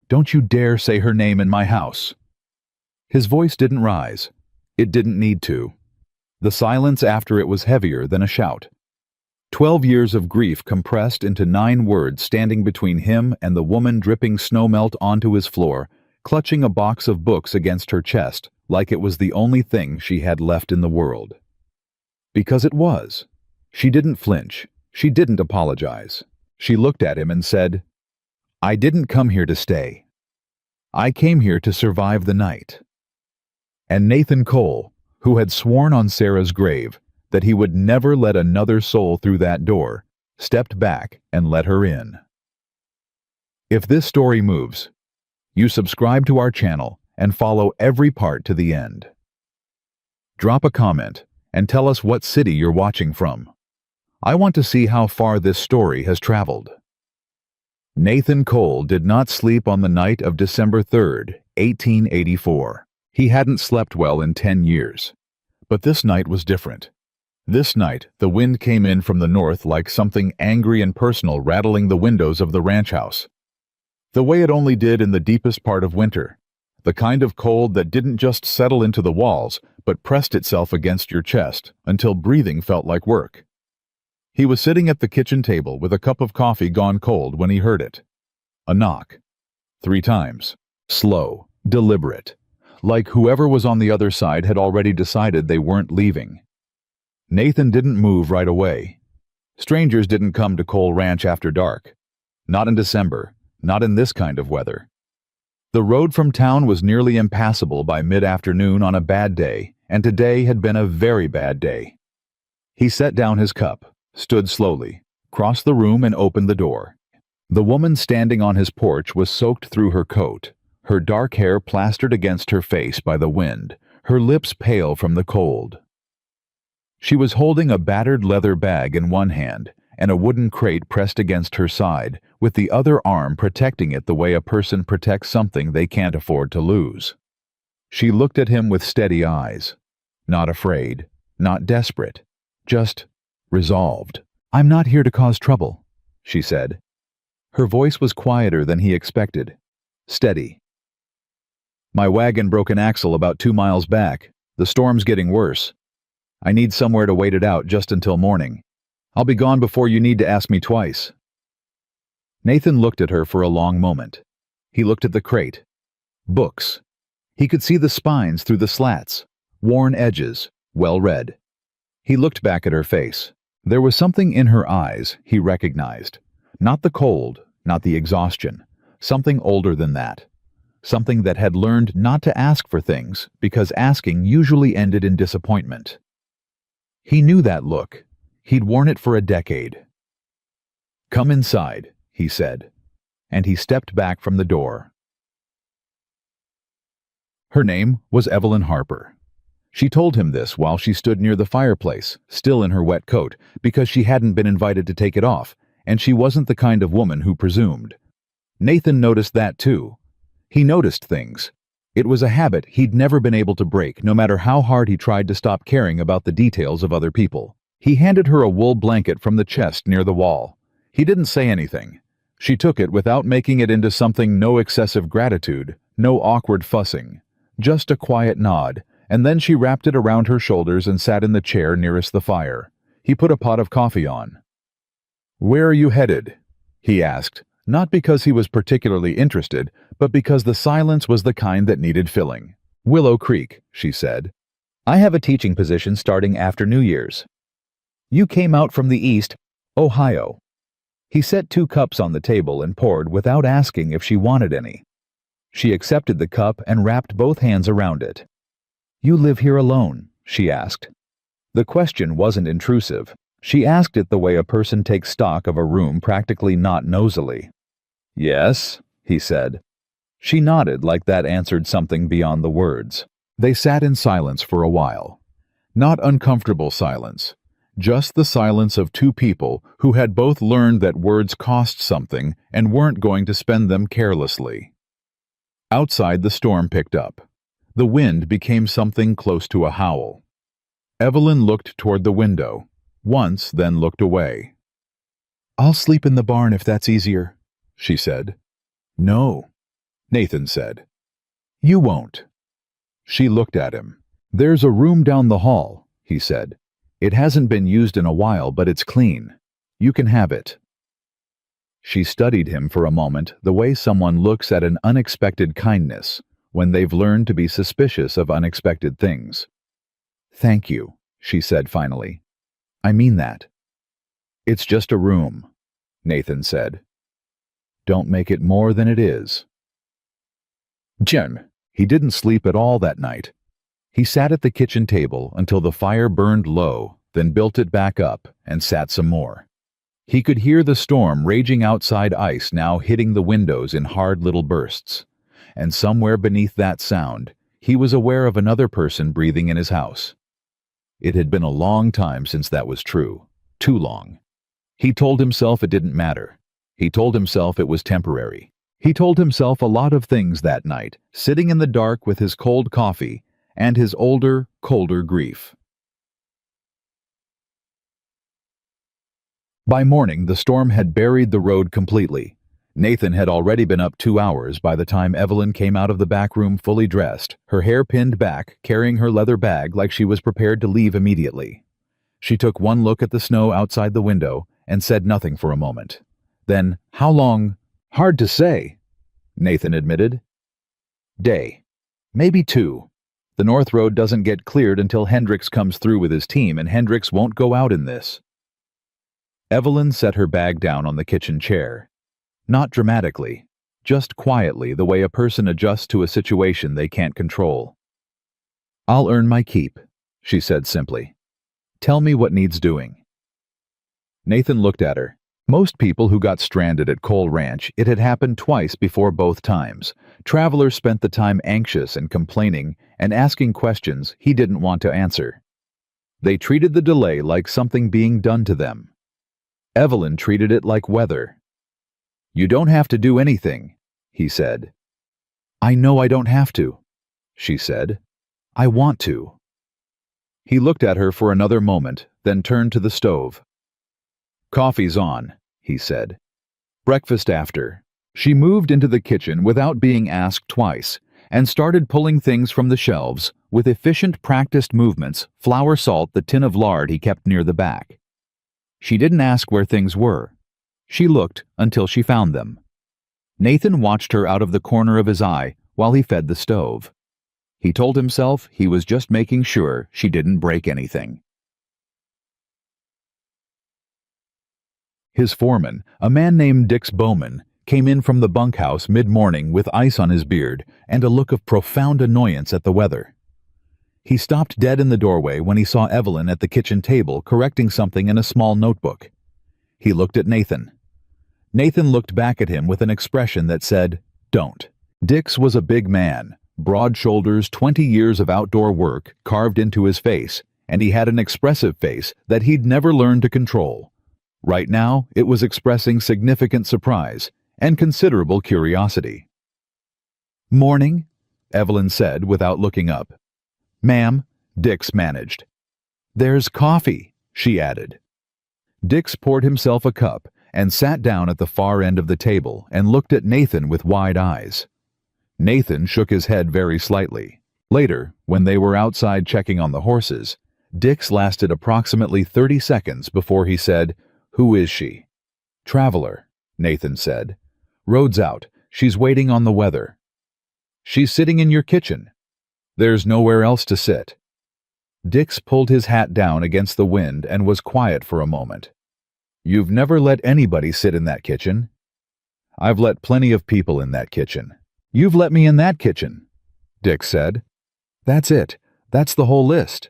Don't you dare say her name in my house." His voice didn't rise. It didn't need to. The silence after it was heavier than a shout. 12 years of grief compressed into 9 words standing between him and the woman dripping snowmelt onto his floor, clutching a box of books against her chest like it was the only thing she had left in the world. Because it was. She didn't flinch. She didn't apologize. She looked at him and said, "I didn't come here to stay. I came here to survive the night." And Nathan Cole, who had sworn on Sarah's grave that he would never let another soul through that door, stepped back and let her in. If this story moves, you subscribe to our channel and follow every part to the end. Drop a comment and tell us what city you're watching from. I want to see how far this story has traveled. Nathan Cole did not sleep on the night of December 3rd, 1884. He hadn't slept well in 10 years. But this night was different. This night, the wind came in from the north like something angry and personal rattling the windows of the ranch house. The way it only did in the deepest part of winter. The kind of cold that didn't just settle into the walls, but pressed itself against your chest until breathing felt like work. He was sitting at the kitchen table with a cup of coffee gone cold when he heard it. A knock. 3 times. Slow, deliberate. Like whoever was on the other side had already decided they weren't leaving. Nathan didn't move right away. Strangers didn't come to Cole Ranch after dark. Not in December, not in this kind of weather. The road from town was nearly impassable by mid-afternoon on a bad day, and today had been a very bad day. He set down his cup, stood slowly, crossed the room and opened the door. The woman standing on his porch was soaked through her coat, her dark hair plastered against her face by the wind, her lips pale from the cold. She was holding a battered leather bag in one hand and a wooden crate pressed against her side, with the other arm protecting it the way a person protects something they can't afford to lose. She looked at him with steady eyes. Not afraid, not desperate, just resolved. "I'm not here to cause trouble," she said. Her voice was quieter than he expected. Steady. "My wagon broke an axle about 2 miles back. The storm's getting worse. I need somewhere to wait it out just until morning. I'll be gone before you need to ask me twice." Nathan looked at her for a long moment. He looked at the crate. Books. He could see the spines through the slats, worn edges, well read. He looked back at her face. There was something in her eyes he recognized. Not the cold, not the exhaustion. Something older than that. Something that had learned not to ask for things because asking usually ended in disappointment. He knew that look. He'd worn it for a decade. "Come inside," he said, and he stepped back from the door. Her name was Evelyn Harper. She told him this while she stood near the fireplace, still in her wet coat, because she hadn't been invited to take it off, and she wasn't the kind of woman who presumed. Nathan noticed that too. He noticed things. It was a habit he'd never been able to break, no matter how hard he tried to stop caring about the details of other people. He handed her a wool blanket from the chest near the wall. He didn't say anything. She took it without making it into something. No excessive gratitude, no awkward fussing. Just a quiet nod, and then she wrapped it around her shoulders and sat in the chair nearest the fire. He put a pot of coffee on. "Where are you headed?" he asked, not because he was particularly interested, but because the silence was the kind that needed filling. "Willow Creek," she said. "I have a teaching position starting after New Year's." "You came out from the east, Ohio." He set 2 cups on the table and poured without asking if she wanted any. She accepted the cup and wrapped both hands around it. "You live here alone?" she asked. The question wasn't intrusive. She asked it the way a person takes stock of a room, practically not nosily. "Yes," he said. She nodded like that answered something beyond the words. They sat in silence for a while. Not uncomfortable silence. Just the silence of 2 people who had both learned that words cost something and weren't going to spend them carelessly. Outside, the storm picked up. The wind became something close to a howl. Evelyn looked toward the window, once, then looked away. "I'll sleep in the barn if that's easier," she said. "No." Nathan said. You won't. She looked at him. There's a room down the hall, he said. It hasn't been used in a while, but it's clean. You can have it. She studied him for a moment, the way someone looks at an unexpected kindness when they've learned to be suspicious of unexpected things. Thank you, she said finally. I mean that. It's just a room, Nathan said. Don't make it more than it is. Jen, he didn't sleep at all that night. He sat at the kitchen table until the fire burned low, then built it back up and sat some more. He could hear the storm raging outside, ice now hitting the windows in hard little bursts. And somewhere beneath that sound, he was aware of another person breathing in his house. It had been a long time since that was true. Too long. He told himself it didn't matter. He told himself it was temporary. He told himself a lot of things that night, sitting in the dark with his cold coffee and his older, colder grief. By morning, the storm had buried the road completely. Nathan had already been up 2 hours by the time Evelyn came out of the back room fully dressed, her hair pinned back, carrying her leather bag like she was prepared to leave immediately. She took one look at the snow outside the window and said nothing for a moment. Then, how long? Hard to say, Nathan admitted. Day. Maybe 2. The North Road doesn't get cleared until Hendricks comes through with his team, and Hendricks won't go out in this. Evelyn set her bag down on the kitchen chair. Not dramatically, just quietly, the way a person adjusts to a situation they can't control. I'll earn my keep, she said simply. Tell me what needs doing. Nathan looked at her. Most people who got stranded at Cole Ranch, it had happened twice before both times. Travelers spent the time anxious and complaining and asking questions he didn't want to answer. They treated the delay like something being done to them. Evelyn treated it like weather. You don't have to do anything, he said. I know I don't have to, she said. I want to. He looked at her for another moment, then turned to the stove. Coffee's on, he said. Breakfast after. She moved into the kitchen without being asked twice and started pulling things from the shelves with efficient, practiced movements, flour, salt, the tin of lard he kept near the back. She didn't ask where things were. She looked until she found them. Nathan watched her out of the corner of his eye while he fed the stove. He told himself he was just making sure she didn't break anything. His foreman, a man named Dix Bowman, came in from the bunkhouse mid-morning with ice on his beard and a look of profound annoyance at the weather. He stopped dead in the doorway when he saw Evelyn at the kitchen table correcting something in a small notebook. He looked at Nathan. Nathan looked back at him with an expression that said, "Don't." Dix was a big man, broad shoulders, 20 years of outdoor work carved into his face, and he had an expressive face that he'd never learned to control. Right now, it was expressing significant surprise and considerable curiosity. "Morning," Evelyn said without looking up. "Ma'am," Dix managed. "There's coffee," she added. Dix poured himself a cup and sat down at the far end of the table and looked at Nathan with wide eyes. Nathan shook his head very slightly. Later, when they were outside checking on the horses, Dix lasted approximately 30 seconds before he said, "Who is she?" "Traveler," Nathan said. "Road's out. She's waiting on the weather." "She's sitting in your kitchen." "There's nowhere else to sit." Dix pulled his hat down against the wind and was quiet for a moment. "You've never let anybody sit in that kitchen." "I've let plenty of people in that kitchen." "You've let me in that kitchen," Dix said. "That's it. That's the whole list."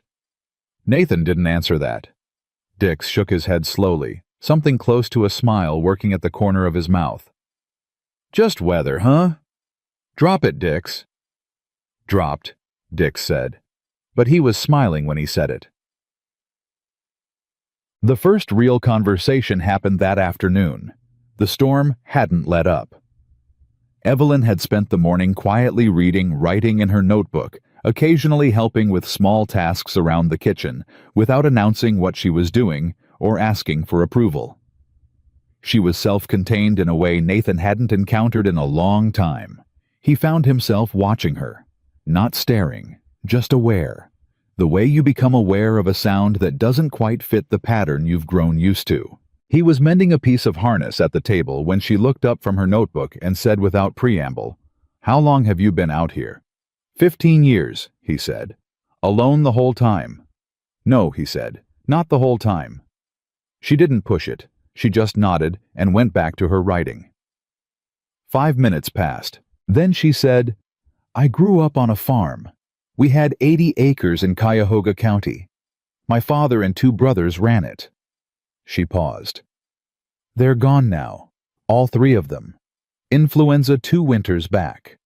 Nathan didn't answer that. Dix shook his head slowly, something close to a smile working at the corner of his mouth. "Just weather, huh?" "Drop it, Dix." "Dropped," Dix said. But he was smiling when he said it. The first real conversation happened that afternoon. The storm hadn't let up. Evelyn had spent the morning quietly reading, writing in her notebook, occasionally helping with small tasks around the kitchen, without announcing what she was doing or asking for approval. She was self-contained in a way Nathan hadn't encountered in a long time. He found himself watching her, not staring, just aware. The way you become aware of a sound that doesn't quite fit the pattern you've grown used to. He was mending a piece of harness at the table when she looked up from her notebook and said without preamble, "How long have you been out here?" 15 years, he said. Alone the whole time? No, he said, not the whole time. She didn't push it. She just nodded and went back to her writing. 5 minutes passed. Then she said, "I grew up on a farm. We had 80 acres in Cuyahoga County. My father and 2 brothers ran it." She paused. "They're gone now, all 3 of them. Influenza 2 winters back."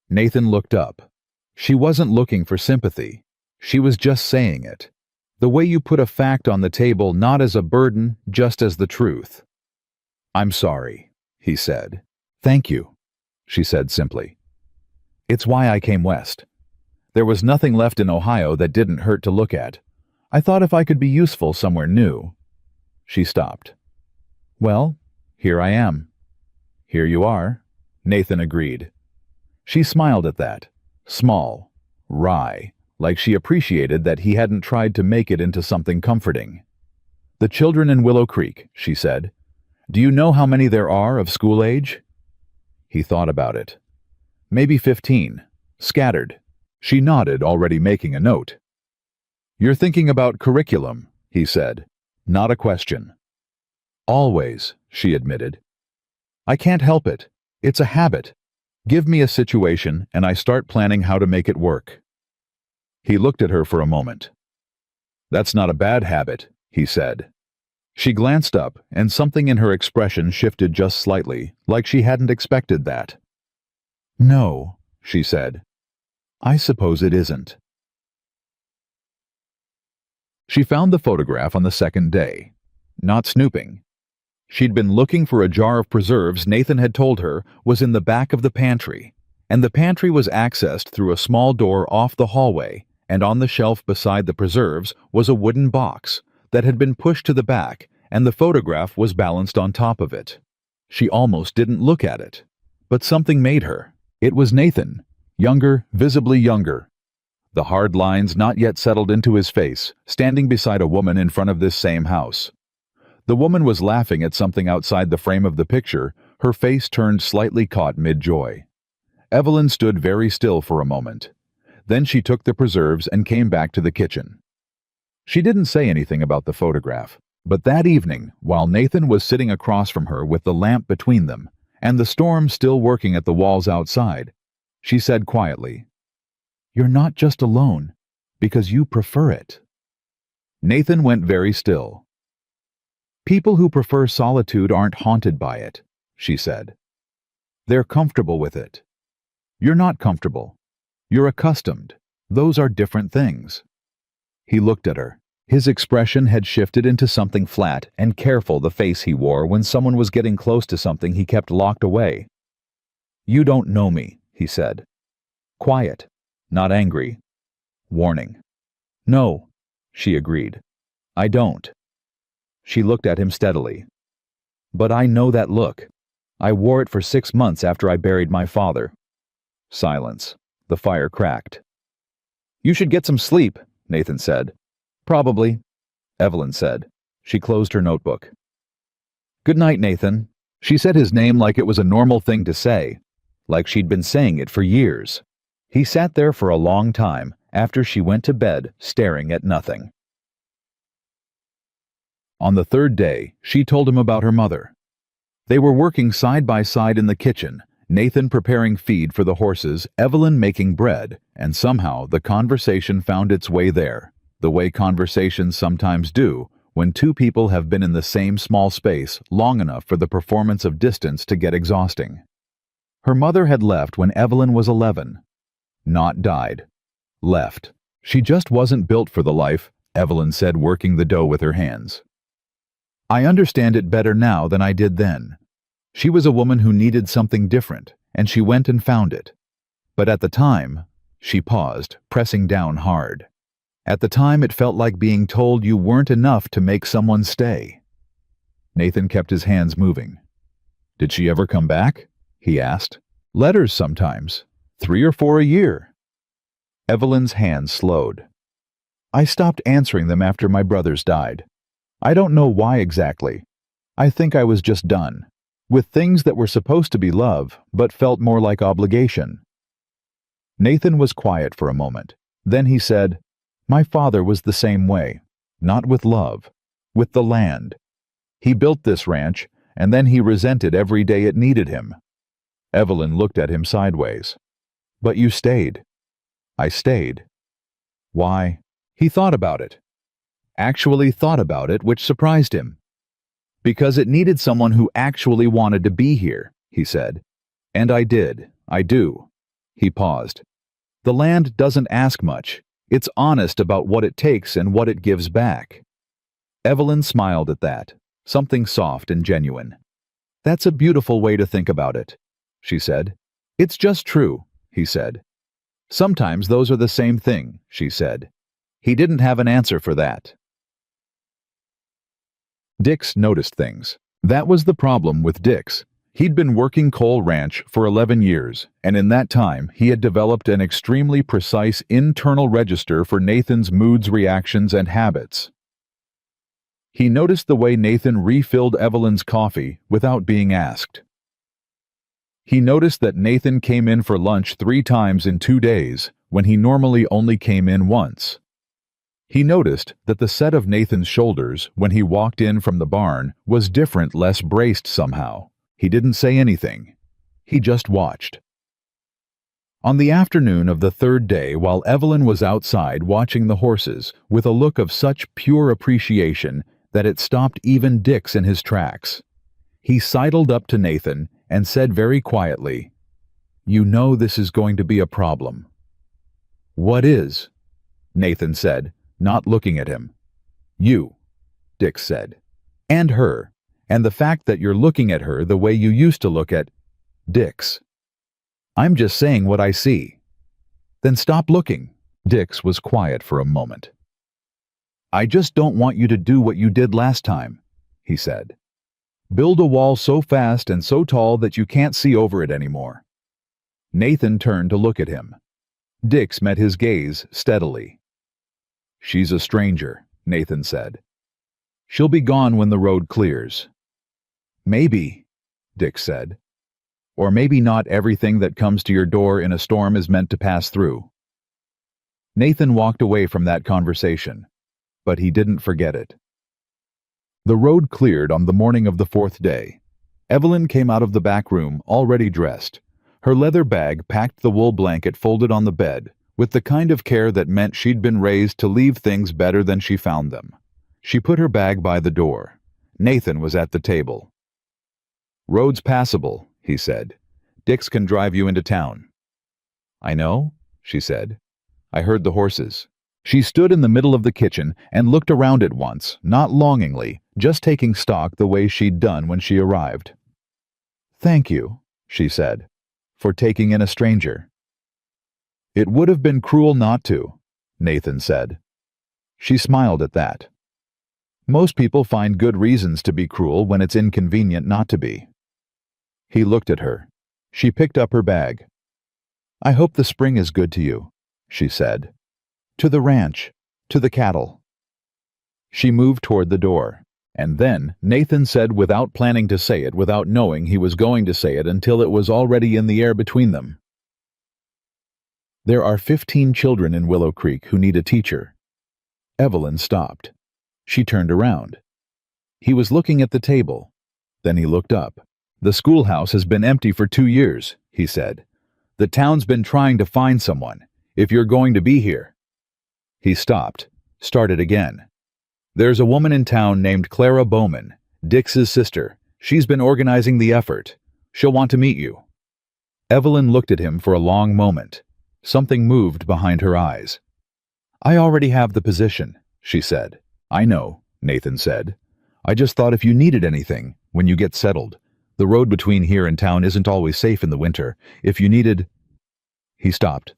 Nathan looked up. She wasn't looking for sympathy. She was just saying it. The way you put a fact on the table not as a burden, just as the truth. "I'm sorry," he said. "Thank you," she said simply. "It's why I came west. There was nothing left in Ohio that didn't hurt to look at. I thought if I could be useful somewhere new." She stopped. "Well, here I am." "Here you are," Nathan agreed. She smiled at that, small, wry, like she appreciated that he hadn't tried to make it into something comforting. "The children in Willow Creek," she said. "Do you know how many there are of school age?" He thought about it. "Maybe 15, scattered." She nodded, already making a note. "You're thinking about curriculum," he said. "Not a question." "Always," she admitted. "I can't help it. It's a habit. Give me a situation and I start planning how to make it work." He looked at her for a moment. "That's not a bad habit," he said. She glanced up, and something in her expression shifted just slightly, like she hadn't expected that. "No," she said. "I suppose it isn't." She found the photograph on the second day. Not snooping. She'd been looking for a jar of preserves Nathan had told her was in the back of the pantry, and the pantry was accessed through a small door off the hallway, and on the shelf beside the preserves was a wooden box that had been pushed to the back, and the photograph was balanced on top of it. She almost didn't look at it, but something made her. It was Nathan, younger, visibly younger. The hard lines not yet settled into his face, standing beside a woman in front of this same house. The woman was laughing at something outside the frame of the picture, her face turned slightly caught mid-joy. Evelyn stood very still for a moment. Then she took the preserves and came back to the kitchen. She didn't say anything about the photograph, but that evening, while Nathan was sitting across from her with the lamp between them, and the storm still working at the walls outside, she said quietly, "You're not just alone, because you prefer it." Nathan went very still. "People who prefer solitude aren't haunted by it," she said. "They're comfortable with it. You're not comfortable. You're accustomed. Those are different things." He looked at her. His expression had shifted into something flat and careful, the face he wore when someone was getting close to something he kept locked away. "You don't know me," he said. Quiet, not angry. Warning. "No," she agreed. "I don't." She looked at him steadily. "But I know that look. I wore it for 6 months after I buried my father." Silence. The fire cracked. "You should get some sleep," Nathan said. "Probably," Evelyn said. She closed her notebook. "Good night, Nathan." She said his name like it was a normal thing to say, like she'd been saying it for years. He sat there for a long time after she went to bed, staring at nothing. On the 3rd day, she told him about her mother. They were working side by side in the kitchen, Nathan preparing feed for the horses, Evelyn making bread, and somehow the conversation found its way there, the way conversations sometimes do when 2 people have been in the same small space long enough for the performance of distance to get exhausting. Her mother had left when Evelyn was 11. Not died. Left. She just wasn't built for the life, Evelyn said, working the dough with her hands. "I understand it better now than I did then. She was a woman who needed something different, and she went and found it. But at the time," she paused, pressing down hard. "At the time it felt like being told you weren't enough to make someone stay." Nathan kept his hands moving. "Did she ever come back?" he asked. Letters sometimes. 3 or 4 a year. Evelyn's hand slowed. I stopped answering them after my brothers died. I don't know why exactly. I think I was just done with things that were supposed to be love, but felt more like obligation. Nathan was quiet for a moment. Then he said, My father was the same way. Not with love. With the land. He built this ranch, and then he resented every day it needed him. Evelyn looked at him sideways. But you stayed. I stayed. Why? He thought about it. Actually thought about it, which surprised him. Because it needed someone who actually wanted to be here, he said. And I did. I do. He paused. The land doesn't ask much. It's honest about what it takes and what it gives back. Evelyn smiled at that, something soft and genuine. That's a beautiful way to think about it, she said. It's just true, he said. Sometimes those are the same thing, she said. He didn't have an answer for that. Dix noticed things. That was the problem with Dix. He'd been working Coal Ranch for 11 years, and in that time he had developed an extremely precise internal register for Nathan's moods, reactions, and habits. He noticed the way Nathan refilled Evelyn's coffee without being asked. He noticed that Nathan came in for lunch 3 times in 2 days, when he normally only came in once. He noticed that the set of Nathan's shoulders, when he walked in from the barn, was different, less braced somehow. He didn't say anything. He just watched. On the afternoon of the 3rd day, while Evelyn was outside watching the horses, with a look of such pure appreciation that it stopped even Dix in his tracks, he sidled up to Nathan and said very quietly, You know this is going to be a problem. What is? Nathan said, not looking at him. You, Dix said. And her. And the fact that you're looking at her the way you used to look at Dix. I'm just saying what I see. Then stop looking. Dix was quiet for a moment. I just don't want you to do what you did last time, he said. Build a wall so fast and so tall that you can't see over it anymore. Nathan turned to look at him. Dix met his gaze steadily. She's a stranger, Nathan said. She'll be gone when the road clears. Maybe, Dix said. Or maybe not everything that comes to your door in a storm is meant to pass through. Nathan walked away from that conversation, but he didn't forget it. The road cleared on the morning of the 4th day. Evelyn came out of the back room, already dressed. Her leather bag packed the wool blanket folded on the bed, with the kind of care that meant she'd been raised to leave things better than she found them. She put her bag by the door. Nathan was at the table. Road's passable, he said. Dix can drive you into town. I know, she said. I heard the horses. She stood in the middle of the kitchen and looked around at once, not longingly, just taking stock the way she'd done when she arrived. Thank you, she said, for taking in a stranger. It would have been cruel not to, Nathan said. She smiled at that. Most people find good reasons to be cruel when it's inconvenient not to be. He looked at her. She picked up her bag. I hope the spring is good to you, she said. To the ranch, to the cattle. She moved toward the door, and then Nathan said, without planning to say it, without knowing he was going to say it until it was already in the air between them. There are 15 children in Willow Creek who need a teacher. Evelyn stopped. She turned around. He was looking at the table. Then he looked up. The schoolhouse has been empty for 2 years, he said. The town's been trying to find someone, if you're going to be here. He stopped, started again. There's a woman in town named Clara Bowman, Dix's sister. She's been organizing the effort. She'll want to meet you. Evelyn looked at him for a long moment. Something moved behind her eyes. I already have the position, she said. I know, Nathan said. I just thought if you needed anything, when you get settled. The road between here and town isn't always safe in the winter. If you needed... He stopped.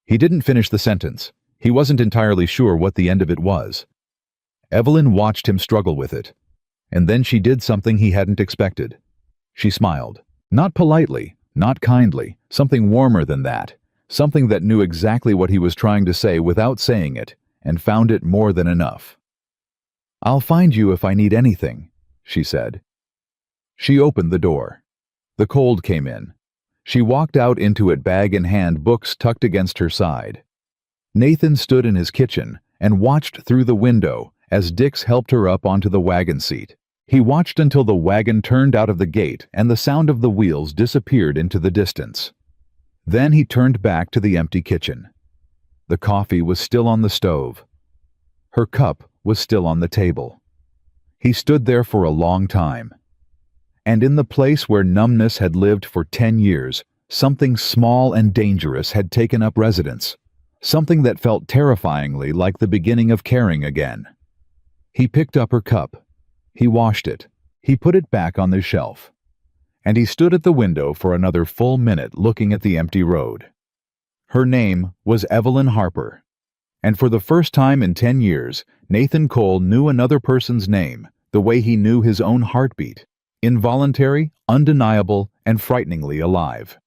He didn't finish the sentence. He wasn't entirely sure what the end of it was. Evelyn watched him struggle with it. And then she did something he hadn't expected. She smiled. Not politely, Not kindly, something warmer than that, something that knew exactly what he was trying to say without saying it, and found it more than enough. "I'll find you if I need anything," she said. She opened the door. The cold came in. She walked out into it, bag in hand, books tucked against her side. Nathan stood in his kitchen and watched through the window as Dix helped her up onto the wagon seat. He watched until the wagon turned out of the gate and the sound of the wheels disappeared into the distance. Then he turned back to the empty kitchen. The coffee was still on the stove. Her cup was still on the table. He stood there for a long time. And in the place where numbness had lived for 10 years, something small and dangerous had taken up residence. Something that felt terrifyingly like the beginning of caring again. He picked up her cup. He washed it. He put it back on the shelf. And he stood at the window for another full minute looking at the empty road. Her name was Evelyn Harper. And for the first time in 10 years, Nathan Cole knew another person's name the way he knew his own heartbeat. Involuntary, undeniable, and frighteningly alive.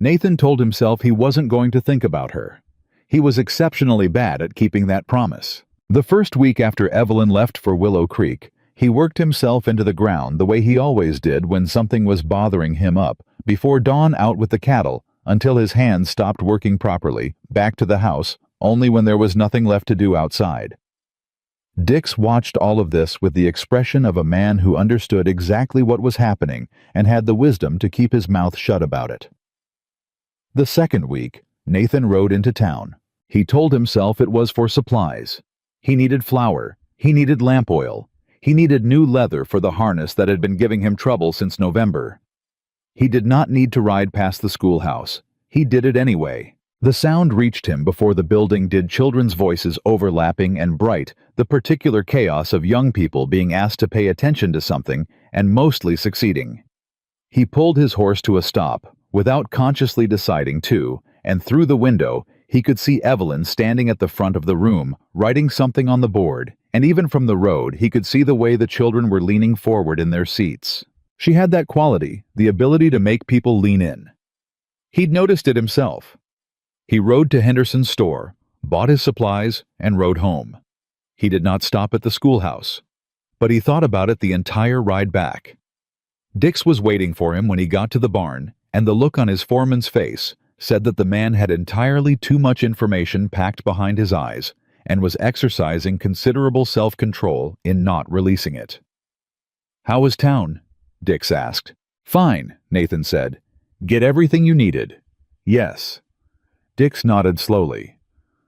Nathan told himself he wasn't going to think about her. He was exceptionally bad at keeping that promise. The first week after Evelyn left for Willow Creek, he worked himself into the ground the way he always did when something was bothering him up, before dawn out with the cattle, until his hands stopped working properly, back to the house, only when there was nothing left to do outside. Dix watched all of this with the expression of a man who understood exactly what was happening and had the wisdom to keep his mouth shut about it. The second week, Nathan rode into town. He told himself it was for supplies. He needed flour. He needed lamp oil. He needed new leather for the harness that had been giving him trouble since November. He did not need to ride past the schoolhouse. He did it anyway. The sound reached him before the building did, children's voices overlapping and bright, the particular chaos of young people being asked to pay attention to something and mostly succeeding. He pulled his horse to a stop, without consciously deciding to, and through the window, he could see Evelyn standing at the front of the room, writing something on the board, and even from the road, he could see the way the children were leaning forward in their seats. She had that quality, the ability to make people lean in. He'd noticed it himself. He rode to Henderson's store, bought his supplies, and rode home. He did not stop at the schoolhouse, but he thought about it the entire ride back. Dix was waiting for him when he got to the barn, and the look on his foreman's face said that the man had entirely too much information packed behind his eyes and was exercising considerable self-control in not releasing it. "How was town?" Dix asked. "Fine," Nathan said. "Get everything you needed?" "Yes." Dix nodded slowly.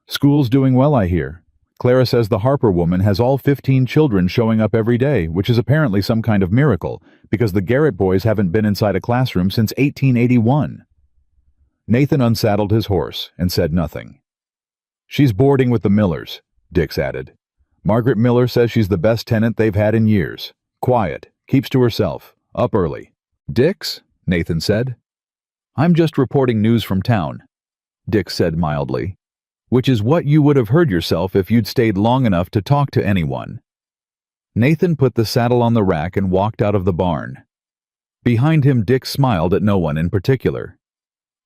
"School's doing well, I hear. Clara says the Harper woman has all 15 children showing up every day, which is apparently some kind of miracle, because the Garrett boys haven't been inside a classroom since 1881. Nathan unsaddled his horse and said nothing. "She's boarding with the Millers," Dix added. "Margaret Miller says she's the best tenant they've had in years. Quiet, keeps to herself, up early." "Dix?" Nathan said. "I'm just reporting news from town," Dix said mildly. "Which is what you would have heard yourself if you'd stayed long enough to talk to anyone." Nathan put the saddle on the rack and walked out of the barn. Behind him, Dix smiled at no one in particular.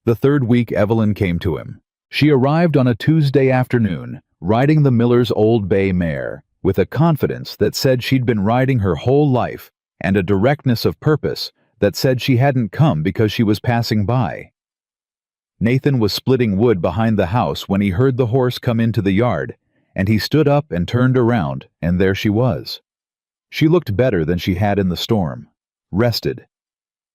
The third week, Evelyn came to him. She arrived on a Tuesday afternoon, riding the Miller's old bay mare, with a confidence that said she'd been riding her whole life, and a directness of purpose that said she hadn't come because she was passing by. Nathan was splitting wood behind the house when he heard the horse come into the yard, and he stood up and turned around, and there she was. She looked better than she had in the storm, rested.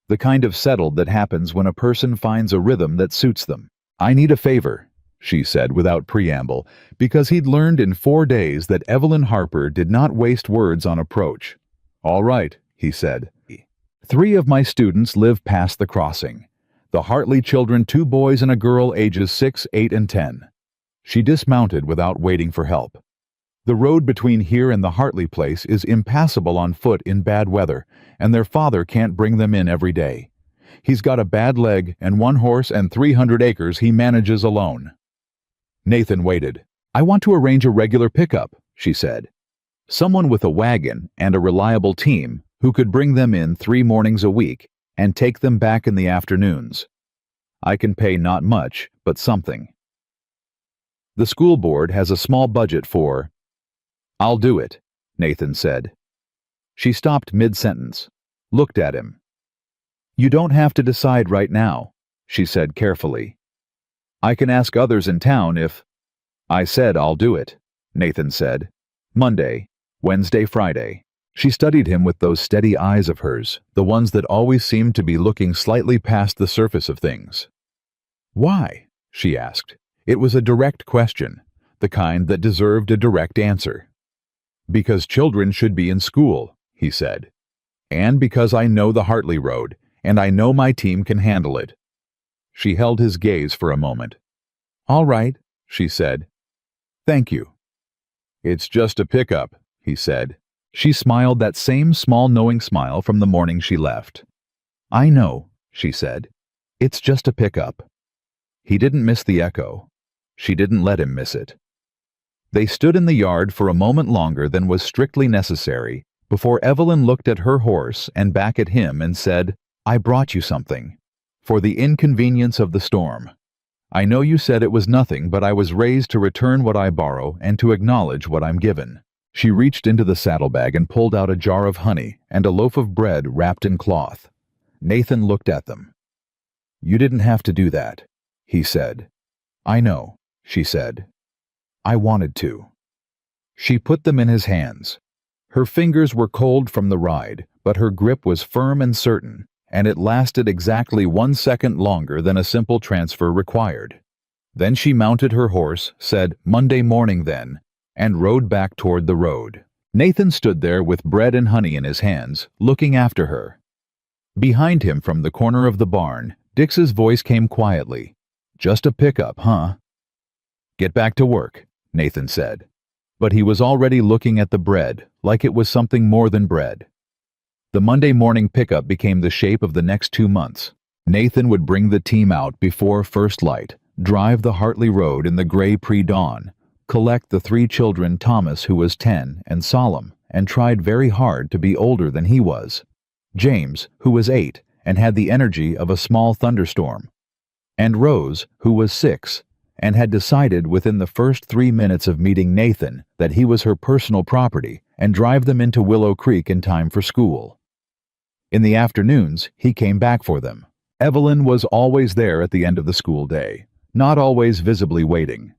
The kind of settled that happens when a person finds a rhythm that suits them. "I need a favor," she said without preamble, because he'd learned in 4 days that Evelyn Harper did not waste words on approach. "All right," he said. 3 of my students live past the crossing. The Hartley children, 2 boys and a girl ages 6, 8, and 10. She dismounted without waiting for help. The road between here and the Hartley place is impassable on foot in bad weather, and their father can't bring them in every day. He's got a bad leg and 1 horse and 300 acres he manages alone. Nathan waited. "I want to arrange a regular pickup," she said. "Someone with a wagon and a reliable team who could bring them in 3 mornings a week, and take them back in the afternoons. I can pay not much, but something. The school board has a small budget for—" "I'll do it," Nathan said. She stopped mid-sentence, looked at him. "You don't have to decide right now," she said carefully. "I can ask others in town if—" "I said I'll do it," Nathan said. "Monday, Wednesday, Friday." She studied him with those steady eyes of hers, the ones that always seemed to be looking slightly past the surface of things. "Why?" she asked. It was a direct question, the kind that deserved a direct answer. "Because children should be in school," he said. "And because I know the Hartley Road, and I know my team can handle it." She held his gaze for a moment. "All right," she said. "Thank you." "It's just a pickup," he said. She smiled that same small knowing smile from the morning she left. "I know," she said. "It's just a pickup." He didn't miss the echo. She didn't let him miss it. They stood in the yard for a moment longer than was strictly necessary before Evelyn looked at her horse and back at him and said, "I brought you something. For the inconvenience of the storm. I know you said it was nothing, but I was raised to return what I borrow and to acknowledge what I'm given." She reached into the saddlebag and pulled out a jar of honey and a loaf of bread wrapped in cloth. Nathan looked at them. "You didn't have to do that," he said. "I know," she said. "I wanted to." She put them in his hands. Her fingers were cold from the ride, but her grip was firm and certain, and it lasted exactly 1 second longer than a simple transfer required. Then she mounted her horse, said, "Monday morning then," and rode back toward the road. Nathan stood there with bread and honey in his hands, looking after her. Behind him from the corner of the barn, Dix's voice came quietly. "Just a pickup, huh?" "Get back to work," Nathan said. But he was already looking at the bread, like it was something more than bread. The Monday morning pickup became the shape of the next 2 months. Nathan would bring the team out before first light, drive the Hartley Road in the gray pre-dawn, collect the 3 children, Thomas, who was 10, and solemn, and tried very hard to be older than he was, James, who was 8, and had the energy of a small thunderstorm, and Rose, who was 6, and had decided within the first 3 minutes of meeting Nathan that he was her personal property, and drive them into Willow Creek in time for school. In the afternoons, he came back for them. Evelyn was always there at the end of the school day, not always visibly waiting.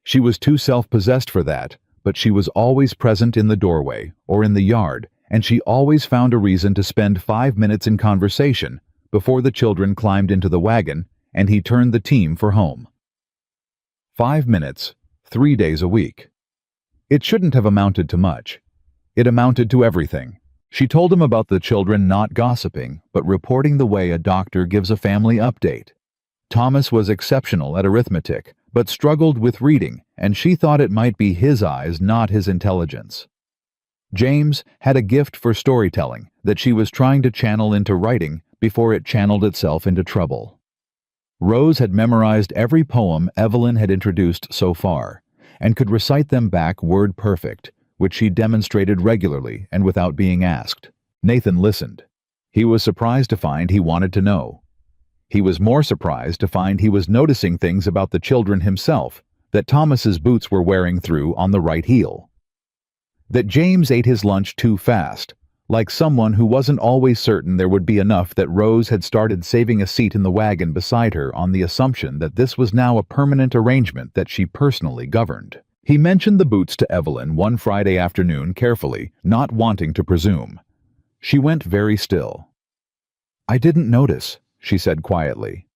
She was too self-possessed for that, but she was always present in the doorway or in the yard, and she always found a reason to spend 5 minutes in conversation before the children climbed into the wagon and he turned the team for home. 5 minutes, 3 days a week. It shouldn't have amounted to much. It amounted to everything. She told him about the children not gossiping, but reporting the way a doctor gives a family update. Thomas was exceptional at arithmetic, but struggled with reading, and she thought it might be his eyes, not his intelligence. James had a gift for storytelling that she was trying to channel into writing before it channeled itself into trouble. Rose had memorized every poem Evelyn had introduced so far, and could recite them back word perfect, which she demonstrated regularly and without being asked. Nathan listened. He was surprised to find he wanted to know. He was more surprised to find he was noticing things about the children himself, that Thomas's boots were wearing through on the right heel. That James ate his lunch too fast, like someone who wasn't always certain there would be enough, that Rose had started saving a seat in the wagon beside her on the assumption that this was now a permanent arrangement that she personally governed. He mentioned the boots to Evelyn one Friday afternoon carefully, not wanting to presume. She went very still. "I didn't notice," she said quietly.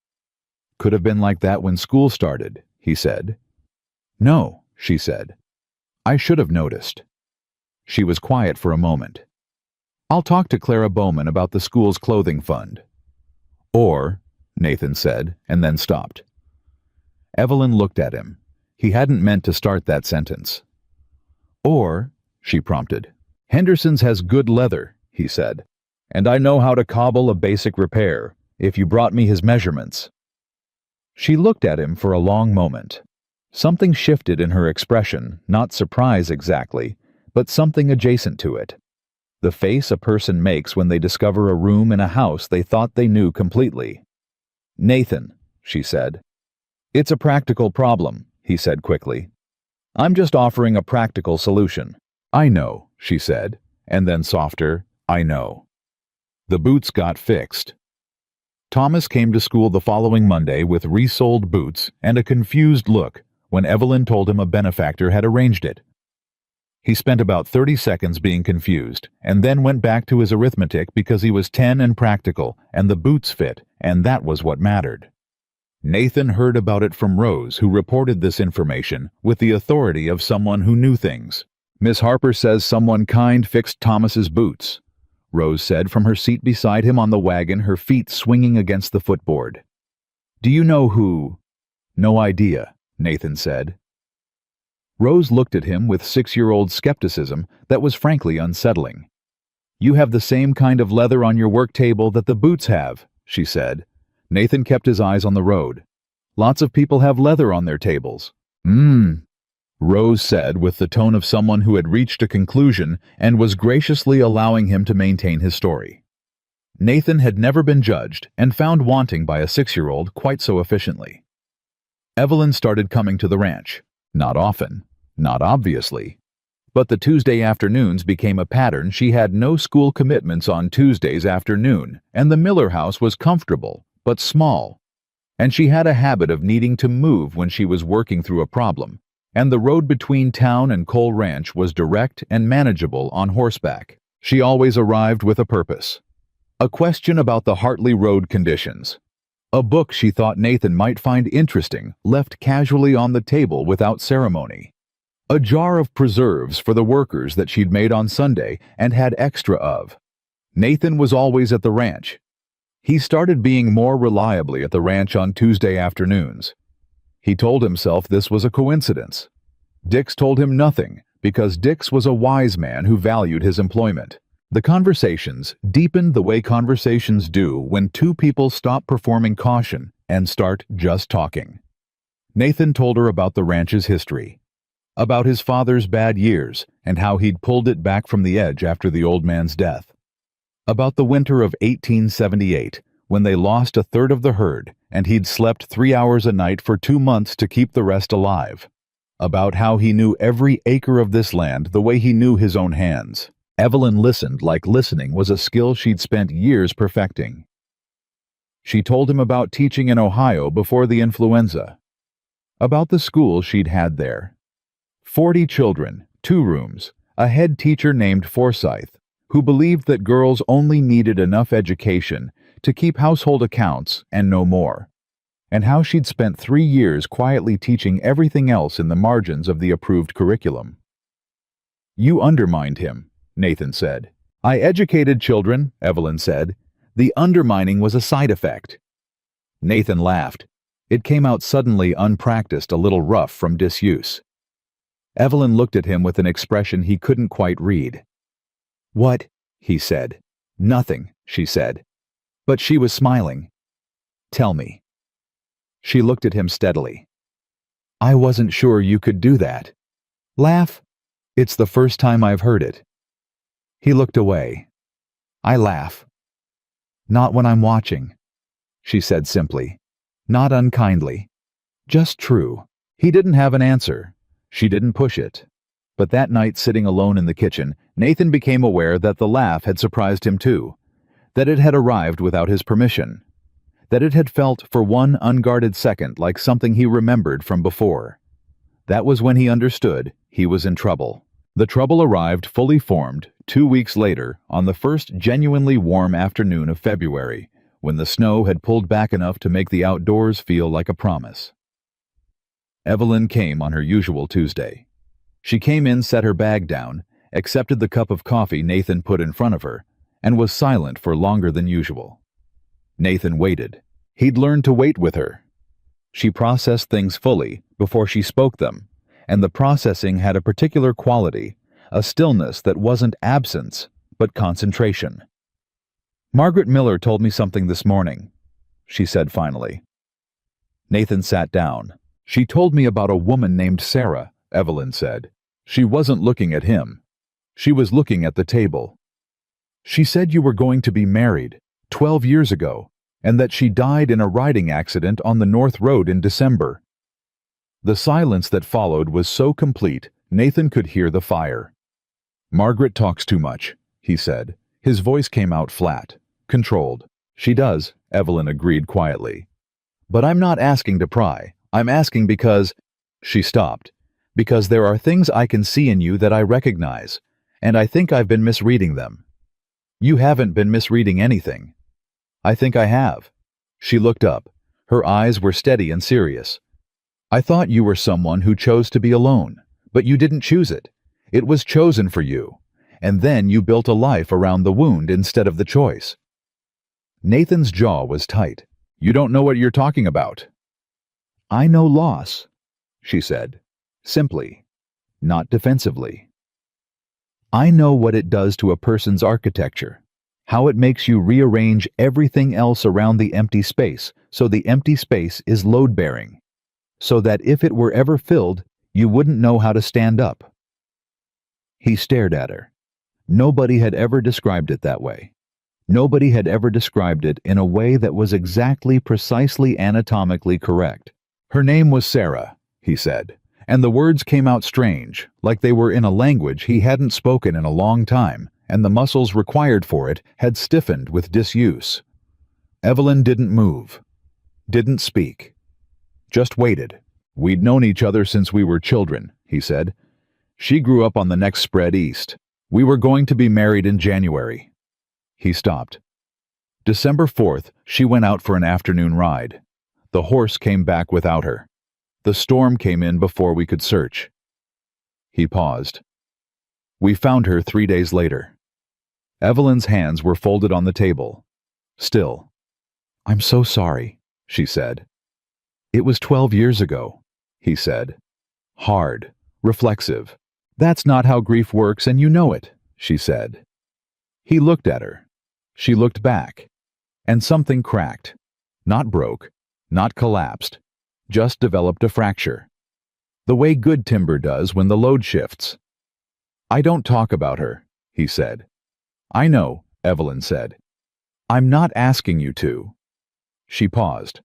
"Could have been like that when school started," he said. "No," she said. "I should have noticed." She was quiet for a moment. "I'll talk to Clara Bowman about the school's clothing fund." "Or," Nathan said, and then stopped. Evelyn looked at him. He hadn't meant to start that sentence. "Or," she prompted. "Henderson's has good leather," he said, "and I know how to cobble a basic repair, if you brought me his measurements." She looked at him for a long moment. Something shifted in her expression, not surprise exactly, but something adjacent to it. The face a person makes when they discover a room in a house they thought they knew completely. "Nathan," she said. "It's a practical problem," he said quickly. "I'm just offering a practical solution." "I know," she said, and then softer, "I know." The boots got fixed. Thomas came to school the following Monday with resoled boots and a confused look when Evelyn told him a benefactor had arranged it. He spent about 30 seconds being confused, and then went back to his arithmetic because he was 10 and practical, and the boots fit, and that was what mattered. Nathan heard about it from Rose, who reported this information with the authority of someone who knew things. "Miss Harper says someone kind fixed Thomas's boots," Rose said from her seat beside him on the wagon, her feet swinging against the footboard. "Do you know who?" "No idea," Nathan said. Rose looked at him with 6-year-old skepticism that was frankly unsettling. "You have the same kind of leather on your work table that the boots have," she said. Nathan kept his eyes on the road. "Lots of people have leather on their tables." Rose said with the tone of someone who had reached a conclusion and was graciously allowing him to maintain his story. Nathan had never been judged and found wanting by a 6-year-old quite so efficiently. Evelyn started coming to the ranch. Not often, not obviously. But the Tuesday afternoons became a pattern. She had no school commitments on Tuesdays afternoon, and the Miller house was comfortable, but small. And she had a habit of needing to move when she was working through a problem, and the road between town and Cole Ranch was direct and manageable on horseback. She always arrived with a purpose. A question about the Hartley Road conditions. A book she thought Nathan might find interesting, left casually on the table without ceremony. A jar of preserves for the workers that she'd made on Sunday and had extra of. Nathan was always at the ranch. He started being more reliably at the ranch on Tuesday afternoons. He told himself this was a coincidence. Dix told him nothing, because Dix was a wise man who valued his employment. The conversations deepened the way conversations do when two people stop performing caution and start just talking. Nathan told her about the ranch's history, about his father's bad years and how he'd pulled it back from the edge after the old man's death, about the winter of 1878 when they lost a third of the herd and he'd slept 3 hours a night for 2 months to keep the rest alive, about how he knew every acre of this land the way he knew his own hands. Evelyn listened like listening was a skill she'd spent years perfecting. She told him about teaching in Ohio before the influenza, about the school she'd had there. 40 children, 2 rooms, a head teacher named Forsyth, who believed that girls only needed enough education to keep household accounts and no more, and how she'd spent 3 years quietly teaching everything else in the margins of the approved curriculum. "You undermined him," Nathan said. "I educated children," Evelyn said. "The undermining was a side effect." Nathan laughed. It came out suddenly unpracticed, a little rough from disuse. Evelyn looked at him with an expression he couldn't quite read. "What?" he said. "Nothing," she said. But she was smiling. "Tell me." She looked at him steadily. "I wasn't sure you could do that." "Laugh?" "It's the first time I've heard it." He looked away. "I laugh." "Not when I'm watching," she said simply. Not unkindly. Just true. He didn't have an answer. She didn't push it. But that night, sitting alone in the kitchen, Nathan became aware that the laugh had surprised him too, that it had arrived without his permission, that it had felt for one unguarded second like something he remembered from before. That was when he understood he was in trouble. The trouble arrived fully formed 2 weeks later, on the first genuinely warm afternoon of February, when the snow had pulled back enough to make the outdoors feel like a promise. Evelyn came on her usual Tuesday. She came in, set her bag down, accepted the cup of coffee Nathan put in front of her, and was silent for longer than usual. Nathan waited. He'd learned to wait with her. She processed things fully before she spoke them, and the processing had a particular quality, a stillness that wasn't absence, but concentration. "Margaret Miller told me something this morning," she said finally. Nathan sat down. "She told me about a woman named Sarah," Evelyn said. She wasn't looking at him. She was looking at the table. She said you were going to be married 12 years ago, and that she died in a riding accident on the North Road in December. The silence that followed was so complete, Nathan could hear the fire. Margaret talks too much, he said. His voice came out flat, controlled. She does, Evelyn agreed quietly. But I'm not asking to pry. I'm asking because... She stopped. Because there are things I can see in you that I recognize, and I think I've been misreading them. You haven't been misreading anything. I think I have. She looked up. Her eyes were steady and serious. I thought you were someone who chose to be alone, but you didn't choose it. It was chosen for you, and then you built a life around the wound instead of the choice. Nathan's jaw was tight. You don't know what you're talking about. I know loss, she said, simply, not defensively. I know what it does to a person's architecture, how it makes you rearrange everything else around the empty space so the empty space is load-bearing, so that if it were ever filled, you wouldn't know how to stand up. He stared at her. Nobody had ever described it that way. Nobody had ever described it in a way that was precisely anatomically correct. Her name was Sarah, he said, and the words came out strange, like they were in a language he hadn't spoken in a long time, and the muscles required for it had stiffened with disuse. Evelyn didn't move, didn't speak, just waited. We'd known each other since we were children, he said. She grew up on the next spread east. We were going to be married in January. He stopped. December 4th, she went out for an afternoon ride. The horse came back without her. The storm came in before we could search. He paused. We found her 3 days later. Evelyn's hands were folded on the table. Still. I'm so sorry, she said. It was 12 years ago, he said. Hard, reflexive. That's not how grief works, and you know it, she said. He looked at her. She looked back. And something cracked. Not broke, not collapsed, just developed a fracture. The way good timber does when the load shifts. I don't talk about her, he said. I know, Evelyn said. I'm not asking you to. She paused.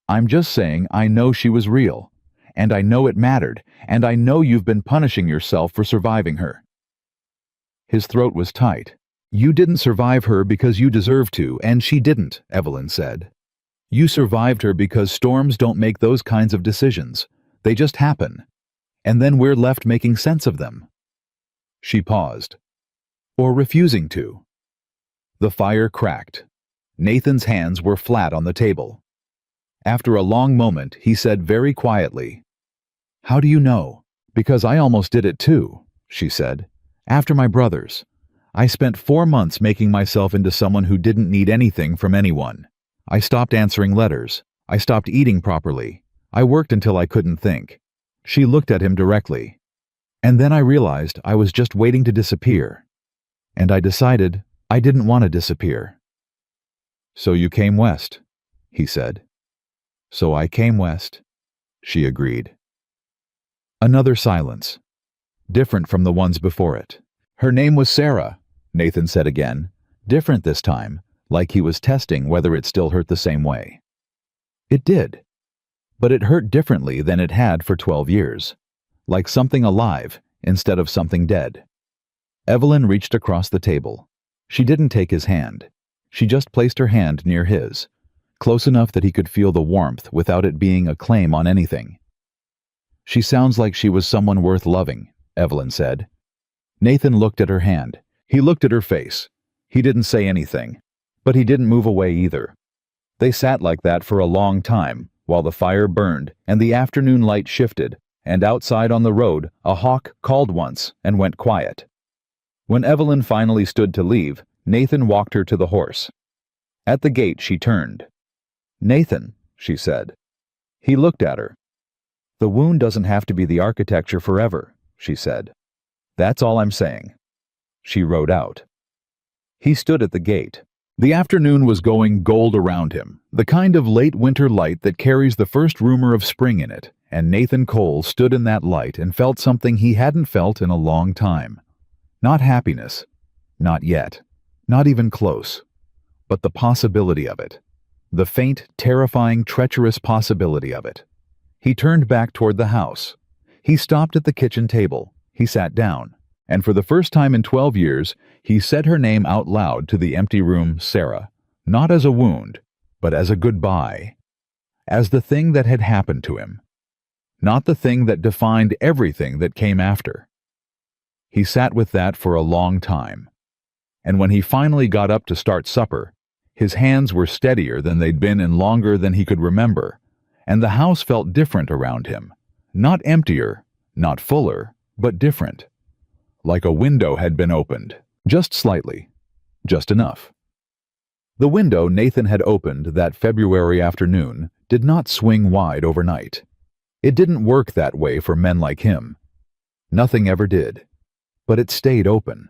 I'm just saying I know she was real, and I know it mattered, and I know you've been punishing yourself for surviving her. His throat was tight. You didn't survive her because you deserved to, and she didn't, Evelyn said. You survived her because storms don't make those kinds of decisions. They just happen. And then we're left making sense of them. She paused. Or refusing to. The fire cracked. Nathan's hands were flat on the table. After a long moment, he said very quietly, How do you know? Because I almost did it too, she said. After my brothers. I spent 4 months making myself into someone who didn't need anything from anyone. I stopped answering letters. I stopped eating properly. I worked until I couldn't think. She looked at him directly. And then I realized I was just waiting to disappear. And I decided I didn't want to disappear. So you came west, he said. So I came west, she agreed. Another silence, different from the ones before it. Her name was Sarah, Nathan said again, different this time, like he was testing whether it still hurt the same way. It did, but it hurt differently than it had for 12 years, like something alive instead of something dead. Evelyn reached across the table. She didn't take his hand. She just placed her hand near his, close enough that he could feel the warmth without it being a claim on anything. She sounds like she was someone worth loving, Evelyn said. Nathan looked at her hand. He looked at her face. He didn't say anything, but he didn't move away either. They sat like that for a long time, while the fire burned and the afternoon light shifted, and outside on the road a hawk called once and went quiet. When Evelyn finally stood to leave, Nathan walked her to the horse. At the gate she turned. Nathan, she said. He looked at her. The wound doesn't have to be the architecture forever, she said. That's all I'm saying. She rode out. He stood at the gate. The afternoon was going gold around him, the kind of late winter light that carries the first rumor of spring in it, and Nathan Cole stood in that light and felt something he hadn't felt in a long time. Not happiness. Not yet. Not even close. But the possibility of it. The faint, terrifying, treacherous possibility of it. He turned back toward the house. He stopped at the kitchen table. He sat down. And for the first time in 12 years, he said her name out loud to the empty room, Sarah. Not as a wound, but as a goodbye. As the thing that had happened to him. Not the thing that defined everything that came after. He sat with that for a long time. And when he finally got up to start supper, his hands were steadier than they'd been in longer than he could remember, and the house felt different around him. Not emptier, not fuller, but different. Like a window had been opened, just slightly, just enough. The window Nathan had opened that February afternoon did not swing wide overnight. It didn't work that way for men like him. Nothing ever did. But it stayed open.